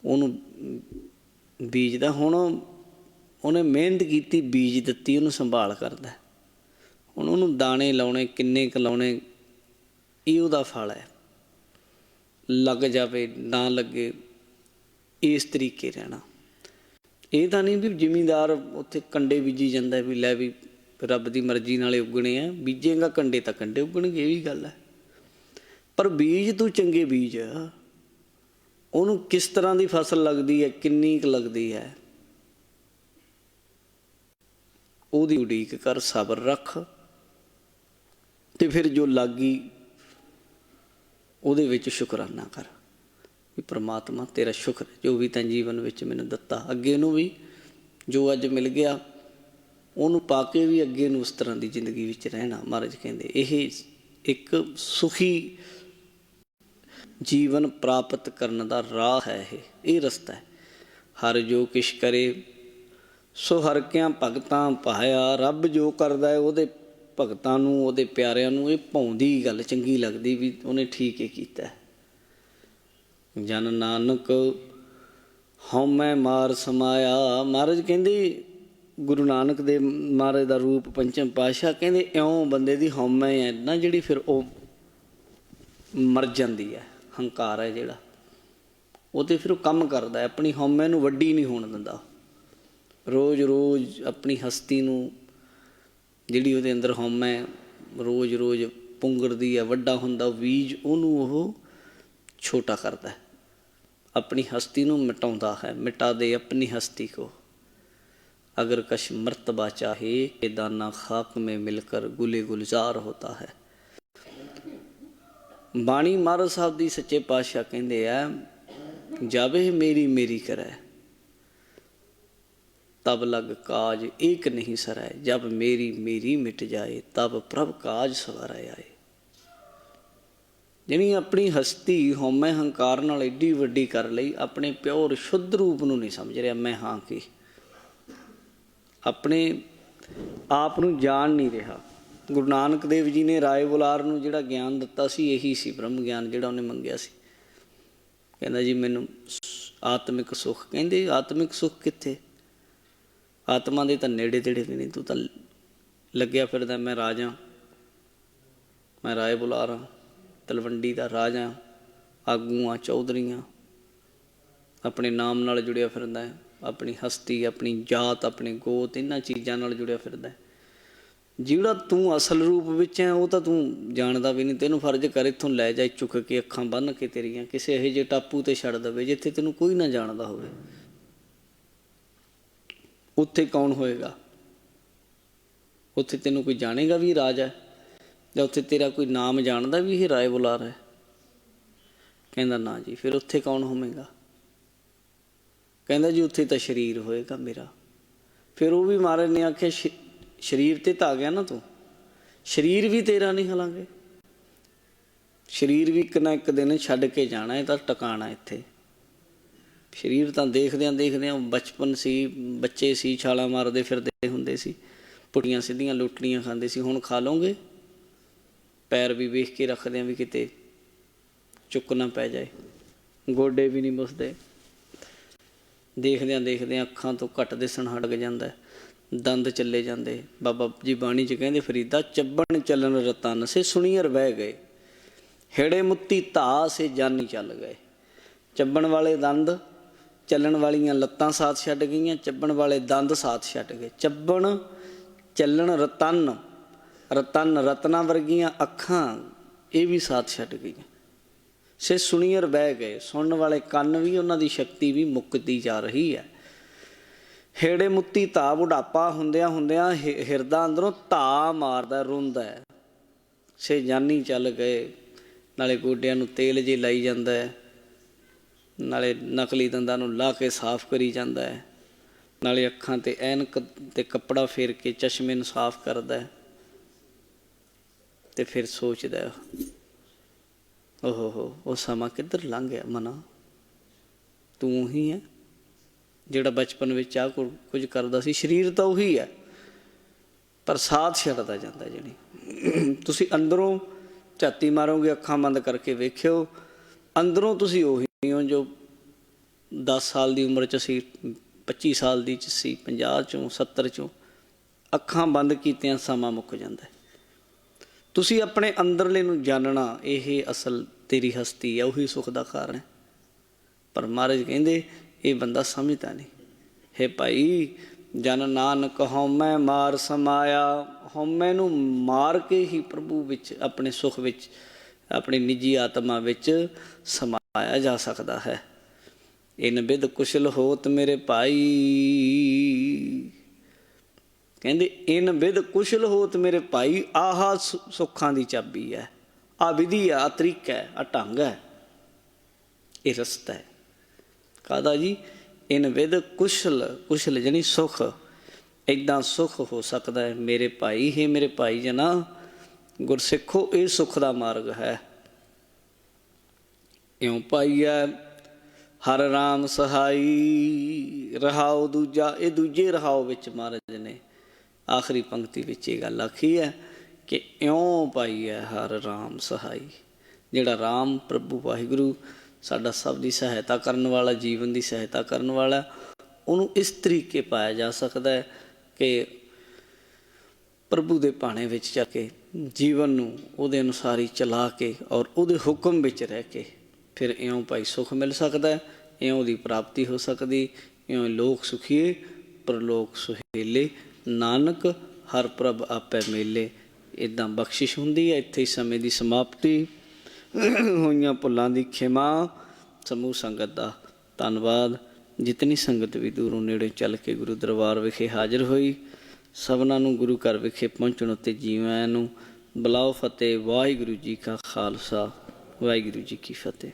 ਉਹਨੂੰ ਬੀਜਦਾ, ਹੁਣ ਉਹਨੇ ਮਿਹਨਤ ਕੀਤੀ, ਬੀਜ ਦਿੱਤੀ, ਉਹਨੂੰ ਸੰਭਾਲ ਕਰਦਾ। ਹੁਣ ਉਹਨੂੰ ਦਾਣੇ ਲਾਉਣੇ, ਕਿੰਨੇ ਕੁ ਲਾਉਣੇ, ਇਹ ਉਹਦਾ ਫਲ ਹੈ। ਲੱਗ ਜਾਵੇ ਨਾ ਲੱਗੇ, ਇਸ ਤਰੀਕੇ ਰਹਿਣਾ। ਇਹ ਤਾਂ ਨਹੀਂ ਵੀ ਜ਼ਿਮੀਂਦਾਰ ਉੱਥੇ ਕੰਡੇ ਬੀਜੀ ਜਾਂਦਾ ਵੀ ਲੈ ਵੀ ਰੱਬ ਦੀ ਮਰਜ਼ੀ ਨਾਲੇ ਉੱਗਣੇ ਆ, ਬੀਜੇਗਾ ਕੰਡੇ ਤਾਂ ਕੰਡੇ ਉੱਗਣਗੇ, ਇਹ ਵੀ ਗੱਲ ਹੈ। ਪਰ ਬੀਜ ਤੂੰ ਚੰਗੇ ਬੀਜ, ਉਹਨੂੰ ਕਿਸ ਤਰ੍ਹਾਂ ਦੀ ਫਸਲ ਲੱਗਦੀ ਹੈ, ਕਿੰਨੀ ਕੁ ਲੱਗਦੀ ਹੈ, ਉਹਦੀ ਉਡੀਕ ਕਰ, ਸਬਰ ਰੱਖ, ਤੇ ਫਿਰ ਜੋ ਲੱਗ ਗਈ ਉਹਦੇ ਵਿੱਚ ਸ਼ੁਕਰਾਨਾ ਕਰ ਵੀ ਪ੍ਰਮਾਤਮਾ ਤੇਰਾ ਸ਼ੁਕਰ ਜੋ ਵੀ ਤੈਂ ਜੀਵਨ ਵਿੱਚ ਮੈਨੂੰ ਦਿੱਤਾ। ਅੱਗੇ ਨੂੰ ਵੀ ਜੋ ਅੱਜ ਮਿਲ ਗਿਆ ਉਹਨੂੰ ਪਾ ਕੇ ਵੀ ਅੱਗੇ ਨੂੰ ਉਸ ਤਰ੍ਹਾਂ ਦੀ ਜ਼ਿੰਦਗੀ ਵਿੱਚ ਰਹਿਣਾ। ਮਹਾਰਾਜ ਕਹਿੰਦੇ ਇਹ ਇੱਕ ਸੁਖੀ ਜੀਵਨ ਪ੍ਰਾਪਤ ਕਰਨ ਦਾ ਰਾਹ ਹੈ, ਇਹ ਰਸਤਾ ਹੈ। ਹਰ ਜੋ ਕਿਛ ਕਰੇ ਸੋ ਹਰ ਕਿਆਂ ਭਗਤਾਂ ਪਾਇਆ। ਰੱਬ ਜੋ ਕਰਦਾ ਹੈ ਉਹਦੇ ਭਗਤਾਂ ਨੂੰ, ਉਹਦੇ ਪਿਆਰਿਆਂ ਨੂੰ ਇਹ ਭਾਉਂਦੀ ਗੱਲ ਚੰਗੀ ਲੱਗਦੀ ਵੀ ਉਹਨੇ ਠੀਕ ਹੀ ਕੀਤਾ। ਜਨ ਨਾਨਕ ਹਉਮੈ ਮਾਰ ਸਮਾਇਆ। ਮਹਾਰਾਜ ਕਹਿੰਦੇ, ਗੁਰੂ ਨਾਨਕ ਦੇਵ ਮਹਾਰਾਜ ਦਾ ਰੂਪ ਪੰਚਮ ਪਾਤਸ਼ਾਹ ਕਹਿੰਦੇ ਇਉਂ ਬੰਦੇ ਦੀ ਹਉਮੈ ਹੈ ਨਾ ਜਿਹੜੀ, ਫਿਰ ਉਹ ਮਰ ਜਾਂਦੀ ਹੈ। ਹੰਕਾਰ ਹੈ ਜਿਹੜਾ, ਉਹ ਤਾਂ ਫਿਰ ਉਹ ਕੰਮ ਕਰਦਾ, ਆਪਣੀ ਹਉਮੈ ਨੂੰ ਵੱਡੀ ਨਹੀਂ ਹੋਣ ਦਿੰਦਾ। ਰੋਜ਼ ਰੋਜ਼ ਆਪਣੀ ਹਸਤੀ ਨੂੰ, ਜਿਹੜੀ ਉਹਦੇ ਅੰਦਰ ਹਉਮੈ ਰੋਜ਼ ਰੋਜ਼ ਪੁੰਗਰਦੀ ਹੈ, ਵੱਡਾ ਹੁੰਦਾ ਬੀਜ, ਉਹਨੂੰ ਉਹ ਛੋਟਾ ਕਰਦਾ, ਆਪਣੀ ਹਸਤੀ ਨੂੰ ਮਿਟਾਉਂਦਾ ਹੈ। ਮਿਟਾ ਦੇ ਆਪਣੀ ਹਸਤੀ ਕੋ, ਅਗਰ ਕਸ਼ ਮਰਤਬਾ ਚਾਹੇ ਕਿ ਦਾਨਾ ਖਾਕ ਮੇਂ ਮਿਲ ਕਰ ਗੁਲੇ ਗੁਲਜ਼ਾਰ ਹੋਤਾ ਹੈ। ਬਾਣੀ ਮਹਾਰਾਜ ਸਾਹਿਬ ਦੀ ਸੱਚੇ ਪਾਤਸ਼ਾਹ ਕਹਿੰਦੇ ਆ, ਜਾਵੇ ਮੇਰੀ ਮੇਰੀ ਕਰੈ ਤਬ ਲਗ ਕਾਜ ਏਕ ਨਹੀਂ ਸਰੈ, ਜਬ ਮੇਰੀ ਮੇਰੀ ਮਿਟ ਜਾਏ ਤਬ ਪ੍ਰਭ ਕਾਜ ਸਵਾਰੈ ਆਏ। ਜਿਹੜੀ ਆਪਣੀ ਹਸਤੀ ਹਉਮੈ ਹੰਕਾਰ ਨਾਲ ਐਡੀ ਵੱਡੀ ਕਰ ਲਈ, ਆਪਣੇ ਪਿਓਰ ਸ਼ੁੱਧ ਰੂਪ ਨੂੰ ਨਹੀਂ ਸਮਝ ਰਿਹਾ ਮੈਂ ਹਾਂ ਕੀ, ਆਪਣੇ ਆਪ ਨੂੰ ਜਾਣ ਨਹੀਂ ਰਿਹਾ। ਗੁਰੂ ਨਾਨਕ ਦੇਵ ਜੀ ਨੇ ਰਾਏ ਬੁਲਾਰ ਨੂੰ ਜਿਹੜਾ ਗਿਆਨ ਦਿੱਤਾ ਸੀ, ਇਹੀ ਸੀ ਬ੍ਰਹਮ ਗਿਆਨ ਜਿਹੜਾ ਉਹਨੇ ਮੰਗਿਆ ਸੀ। ਕਹਿੰਦਾ ਜੀ ਮੈਨੂੰ ਆਤਮਿਕ ਸੁੱਖ। ਕਹਿੰਦੇ ਆਤਮਿਕ ਸੁੱਖ ਕਿੱਥੇ, ਆਤਮਾ ਦੇ ਤਾਂ ਨੇੜੇ ਤੇੜੇ ਵੀ ਨਹੀਂ, ਤੂੰ ਤਾਂ ਲੱਗਿਆ ਫਿਰਦਾ ਮੈਂ ਰਾਜਾ, ਮੈਂ ਰਾਏ ਬੁਲਾਰ ਹਾਂ, ਤਲਵੰਡੀ ਦਾ ਰਾਜਾ, ਆਗੂ ਹਾਂ, ਚੌਧਰੀ ਹਾਂ, ਆਪਣੇ ਨਾਮ ਨਾਲ ਜੁੜਿਆ ਫਿਰਦਾ, ਆਪਣੀ ਹਸਤੀ, ਆਪਣੀ ਜਾਤ, ਆਪਣੇ ਗੋਤ, ਇਹਨਾਂ ਚੀਜ਼ਾਂ ਨਾਲ ਜੁੜਿਆ ਫਿਰਦਾ। ਜਿਹੜਾ ਤੂੰ ਅਸਲ ਰੂਪ ਵਿੱਚ ਹੈ ਉਹ ਤਾਂ ਤੂੰ ਜਾਣਦਾ ਵੀ ਨਹੀਂ। ਤੈਨੂੰ ਫਰਜ਼ ਕਰ ਇੱਥੋਂ ਲੈ ਜਾ ਚੁੱਕ ਕੇ, ਅੱਖਾਂ ਬੰਨ੍ਹ ਕੇ ਤੇਰੀਆਂ, ਕਿਸੇ ਇਹੋ ਜਿਹੇ ਟਾਪੂ 'ਤੇ ਛੱਡ ਦੇਵੇ ਜਿੱਥੇ ਤੈਨੂੰ ਕੋਈ ਨਾ ਜਾਣਦਾ ਹੋਵੇ। ਉੱਥੇ ਕੌਣ ਹੋਏਗਾ, ਉੱਥੇ ਤੈਨੂੰ ਕੋਈ ਜਾਣੇਗਾ ਵੀ ਰਾਜ ਹੈ, ਜਾਂ ਉੱਥੇ ਤੇਰਾ ਕੋਈ ਨਾਮ ਜਾਣਦਾ ਵੀ ਇਹ ਰਾਏ ਬੁਲਾਰ ਹੈ। ਕਹਿੰਦਾ ਨਾ ਜੀ, ਫਿਰ ਉੱਥੇ ਕੌਣ ਹੋਵੇਗਾ। ਕਹਿੰਦਾ ਜੀ ਉੱਥੇ ਤਾਂ ਸਰੀਰ ਹੋਏਗਾ ਮੇਰਾ। ਫਿਰ ਉਹ ਵੀ ਮਹਾਰਾਜ ਨੇ ਆਖਿਆ ਸਰੀਰ 'ਤੇ ਤਾਂ ਆ ਗਿਆ ਨਾ ਤੂੰ, ਸਰੀਰ ਵੀ ਤੇਰਾ ਨਹੀਂ ਹਾਲਾਂਕਿ, ਸਰੀਰ ਵੀ ਇੱਕ ਨਾ ਇੱਕ ਦਿਨ ਛੱਡ ਕੇ ਜਾਣਾ, ਇਹ ਤਾਂ ਟਿਕਾਣਾ ਇੱਥੇ। ਸਰੀਰ ਤਾਂ ਦੇਖਦਿਆਂ ਦੇਖਦਿਆਂ ਬਚਪਨ ਸੀ, ਬੱਚੇ ਸੀ, ਛਾਲਾਂ ਮਾਰਦੇ ਫਿਰਦੇ ਹੁੰਦੇ ਸੀ, ਪੁੱਠੀਆਂ ਸਿੱਧੀਆਂ ਲੁੱਟਣੀਆਂ ਖਾਂਦੇ ਸੀ। ਹੁਣ ਖਾ ਲਓਗੇ, ਪੈਰ ਵੀ ਵੇਖ ਕੇ ਰੱਖਦੇ ਹਾਂ ਵੀ ਕਿਤੇ ਚੁੱਕ ਨਾ ਪੈ ਜਾਏ, ਗੋਡੇ ਵੀ ਨਹੀਂ ਮੁੱਸਦੇ। ਦੇਖਦਿਆਂ ਦੇਖਦਿਆਂ ਅੱਖਾਂ ਤੋਂ ਘੱਟ ਦਿਸਣ ਹਟ ਜਾਂਦਾ, ਦੰਦ ਚੱਲੇ ਜਾਂਦੇ। ਬਾਬਾ ਜੀ ਬਾਣੀ 'ਚ ਕਹਿੰਦੇ, ਫਰੀਦਾ ਚੱਬਣ ਚੱਲਣ ਰਤਨ ਸੇ ਸੁਣੀਅਰ ਬਹਿ ਗਏ, ਹੇੜੇ ਮੁੱਤੀ ਧਾ ਸੇ ਜਾਨੀ ਚੱਲ ਗਏ। ਚੱਬਣ ਵਾਲੇ ਦੰਦ, ਚੱਲਣ ਵਾਲੀਆਂ ਲੱਤਾਂ ਸਾਥ ਛੱਡ ਗਈਆਂ, ਚੱਬਣ ਵਾਲੇ ਦੰਦ ਸਾਥ ਛੱਡ ਗਏ। ਚੱਬਣ ਚੱਲਣ ਰਤਨ, ਰਤਨ ਰਤਨਾਂ ਵਰਗੀਆਂ ਅੱਖਾਂ, ਇਹ ਵੀ ਸਾਥ ਛੱਡ ਗਈਆਂ। ਸੇ ਸੁਣੀਅਰ ਬਹਿ ਗਏ, ਸੁਣਨ ਵਾਲੇ ਕੰਨ ਵੀ, ਉਹਨਾਂ ਦੀ ਸ਼ਕਤੀ ਵੀ ਮੁੱਕਦੀ ਜਾ ਰਹੀ ਹੈ। ਹੇੜੇ ਮੁੱਤੀ ਧਾ, ਬੁਢਾਪਾ ਹੁੰਦਿਆਂ ਹੁੰਦਿਆਂ ਹਿਰਦਾ ਅੰਦਰੋਂ ਧਾ ਮਾਰਦਾ, ਰੋਂਦਾ। ਸੇ ਜਾਨੀ ਚੱਲ ਗਏ, ਨਾਲੇ ਗੋਡਿਆਂ ਨੂੰ ਤੇਲ ਜੇ ਲਾਈ ਜਾਂਦਾ ਹੈ, ਨਾਲੇ ਨਕਲੀ ਦੰਦਾਂ ਨੂੰ ਲਾ ਕੇ ਸਾਫ਼ ਕਰੀ ਜਾਂਦਾ ਹੈ, ਨਾਲੇ ਅੱਖਾਂ 'ਤੇ ਐਨਕ 'ਤੇ ਕੱਪੜਾ ਫੇਰ ਕੇ ਚਸ਼ਮੇ ਨੂੰ ਸਾਫ਼ ਕਰਦਾ ਹੈ। ਤੇ ਫਿਰ ਸੋਚਦਾ ਓਹੋ ਉਹ ਸਮਾਂ ਕਿੱਧਰ ਲੰਘ ਗਿਆ। ਮਨਾ ਤੂੰ ਹੀ ਹੈ ਜਿਹੜਾ ਬਚਪਨ ਵਿੱਚ ਆਹ ਕੁਝ ਕਰਦਾ ਸੀ। ਸਰੀਰ ਤਾਂ ਉਹੀ ਹੈ ਪਰ ਸਾਥ ਛੱਡਦਾ ਜਾਂਦਾ। ਜਿਹੜੀ ਤੁਸੀਂ ਅੰਦਰੋਂ ਝਾਤੀ ਮਾਰੋਗੇ, ਅੱਖਾਂ ਬੰਦ ਕਰਕੇ ਵੇਖਿਓ, ਅੰਦਰੋਂ ਤੁਸੀਂ ਉਹੀ ਹੋ ਜੋ 10 ਸਾਲ ਦੀ ਉਮਰ 'ਚ ਸੀ, 25 ਸਾਲ ਦੀ 'ਚ ਸੀ, 50 'ਚੋਂ 70 'ਚੋਂ। ਅੱਖਾਂ ਬੰਦ ਕੀਤਿਆਂ ਸਮਾਂ ਮੁੱਕ ਜਾਂਦਾ। ਤੁਸੀਂ ਆਪਣੇ ਅੰਦਰਲੇ ਨੂੰ ਜਾਣਨਾ, ਇਹ ਅਸਲ ਤੇਰੀ ਹਸਤੀ ਹੈ, ਉਹੀ ਸੁੱਖ ਦਾ ਕਾਰਨ ਹੈ। ਪਰ ਮਹਾਰਾਜ ਕਹਿੰਦੇ ਇਹ ਬੰਦਾ ਸਮਝਦਾ ਨਹੀਂ। ਹੇ ਭਾਈ, ਜਨ ਨਾਨਕ ਹਉਮੈ ਮਾਰ ਸਮਾਇਆ। ਹਉਮੈ ਨੂੰ ਮਾਰ ਕੇ ਹੀ ਪ੍ਰਭੂ ਵਿੱਚ, ਆਪਣੇ ਸੁੱਖ ਵਿੱਚ, ਆਪਣੀ ਨਿੱਜੀ ਆਤਮਾ ਵਿੱਚ ਸਮਾਇਆ ਜਾ ਸਕਦਾ ਹੈ। ਇਨ ਬਿਧ ਕੁਸ਼ਲ ਹੋਤ ਮੇਰੇ ਭਾਈ, ਕਹਿੰਦੇ ਇਨ ਬਿਧ ਕੁਸ਼ਲ ਹੋਤ ਮੇਰੇ ਭਾਈ। ਆਹ ਸੁੱਖਾਂ ਦੀ ਚਾਬੀ ਹੈ, ਆਹ ਵਿਧੀ ਆ, ਆਹ ਤਰੀਕਾ ਹੈ, ਆਹ ਢੰਗ ਹੈ, ਇਹ ਰਸਤਾ ਹੈ। ਕਾਹਦਾ ਜੀ? ਇਨ ਵਿਧ ਕੁਸ਼ਲ, ਕੁਸ਼ਲ ਜਾਨੀ ਸੁੱਖ। ਇੱਦਾਂ ਸੁੱਖ ਹੋ ਸਕਦਾ ਹੈ ਮੇਰੇ ਭਾਈ। ਹੈ ਮੇਰੇ ਭਾਈ ਜਨਾ, ਗੁਰਸਿੱਖੋ, ਇਹ ਸੁੱਖ ਦਾ ਮਾਰਗ ਹੈ। ਇਉਂ ਪਾਈਐ ਹਰ ਰਾਮ ਸਹਾਈ। ਰਹਾਉ ਦੂਜਾ, ਇਹ ਦੂਜੇ ਰਹਾਉ ਵਿੱਚ ਮਹਾਰਾਜ ਨੇ ਆਖਰੀ ਪੰਕਤੀ ਵਿੱਚ ਇਹ ਗੱਲ ਆਖੀ ਹੈ ਕਿ ਇਉਂ ਪਾਈਐ ਹਰ ਰਾਮ ਸਹਾਈ। ਜਿਹੜਾ ਰਾਮ ਪ੍ਰਭੂ ਵਾਹਿਗੁਰੂ ਸਾਡਾ ਸਭ ਦੀ ਸਹਾਇਤਾ ਕਰਨ ਵਾਲਾ, ਜੀਵਨ ਦੀ ਸਹਾਇਤਾ ਕਰਨ ਵਾਲਾ, ਉਹਨੂੰ ਇਸ ਤਰੀਕੇ ਪਾਇਆ ਜਾ ਸਕਦਾ ਹੈ ਕਿ ਪ੍ਰਭੂ ਦੇ ਭਾਣੇ ਵਿੱਚ ਜਾ ਕੇ ਜੀਵਨ ਨੂੰ ਉਹਦੇ ਅਨੁਸਾਰ ਹੀ ਚਲਾ ਕੇ ਔਰ ਉਹਦੇ ਹੁਕਮ ਵਿੱਚ ਰਹਿ ਕੇ ਫਿਰ ਇਉਂ ਭਾਈ ਸੁੱਖ ਮਿਲ ਸਕਦਾ, ਇਉਂ ਦੀ ਪ੍ਰਾਪਤੀ ਹੋ ਸਕਦੀ। ਇਉਂ ਲੋਕ ਸੁਖੀਏ ਪਰਲੋਕ ਸੁਹੇਲੇ, ਨਾਨਕ ਹਰ ਪ੍ਰਭ ਆਪੇ ਮੇਲੇ। ਇੱਦਾਂ ਬਖਸ਼ਿਸ਼ ਹੁੰਦੀ ਹੈ। ਇੱਥੇ ਹੀ ਸਮੇਂ ਦੀ ਸਮਾਪਤੀ। ਹੋਈਆਂ ਭੁੱਲਾਂ ਦੀ ਖਿਮਾ। ਸਮੂਹ ਸੰਗਤ ਦਾ ਧੰਨਵਾਦ। ਜਿਤਨੀ ਸੰਗਤ ਵੀ ਦੂਰੋਂ ਨੇੜੇ ਚੱਲ ਕੇ ਗੁਰੂ ਦਰਬਾਰ ਵਿਖੇ ਹਾਜ਼ਰ ਹੋਈ, ਸਭਨਾਂ ਨੂੰ ਗੁਰੂ ਘਰ ਵਿਖੇ ਪਹੁੰਚਣ ਉੱਤੇ ਜੀਵਾਂ ਨੂੰ ਬੁਲਾਓ। ਫਤਿਹ। ਵਾਹਿਗੁਰੂ ਜੀ ਕਾ ਖਾਲਸਾ, ਵਾਹਿਗੁਰੂ ਜੀ ਕੀ ਫਤਿਹ।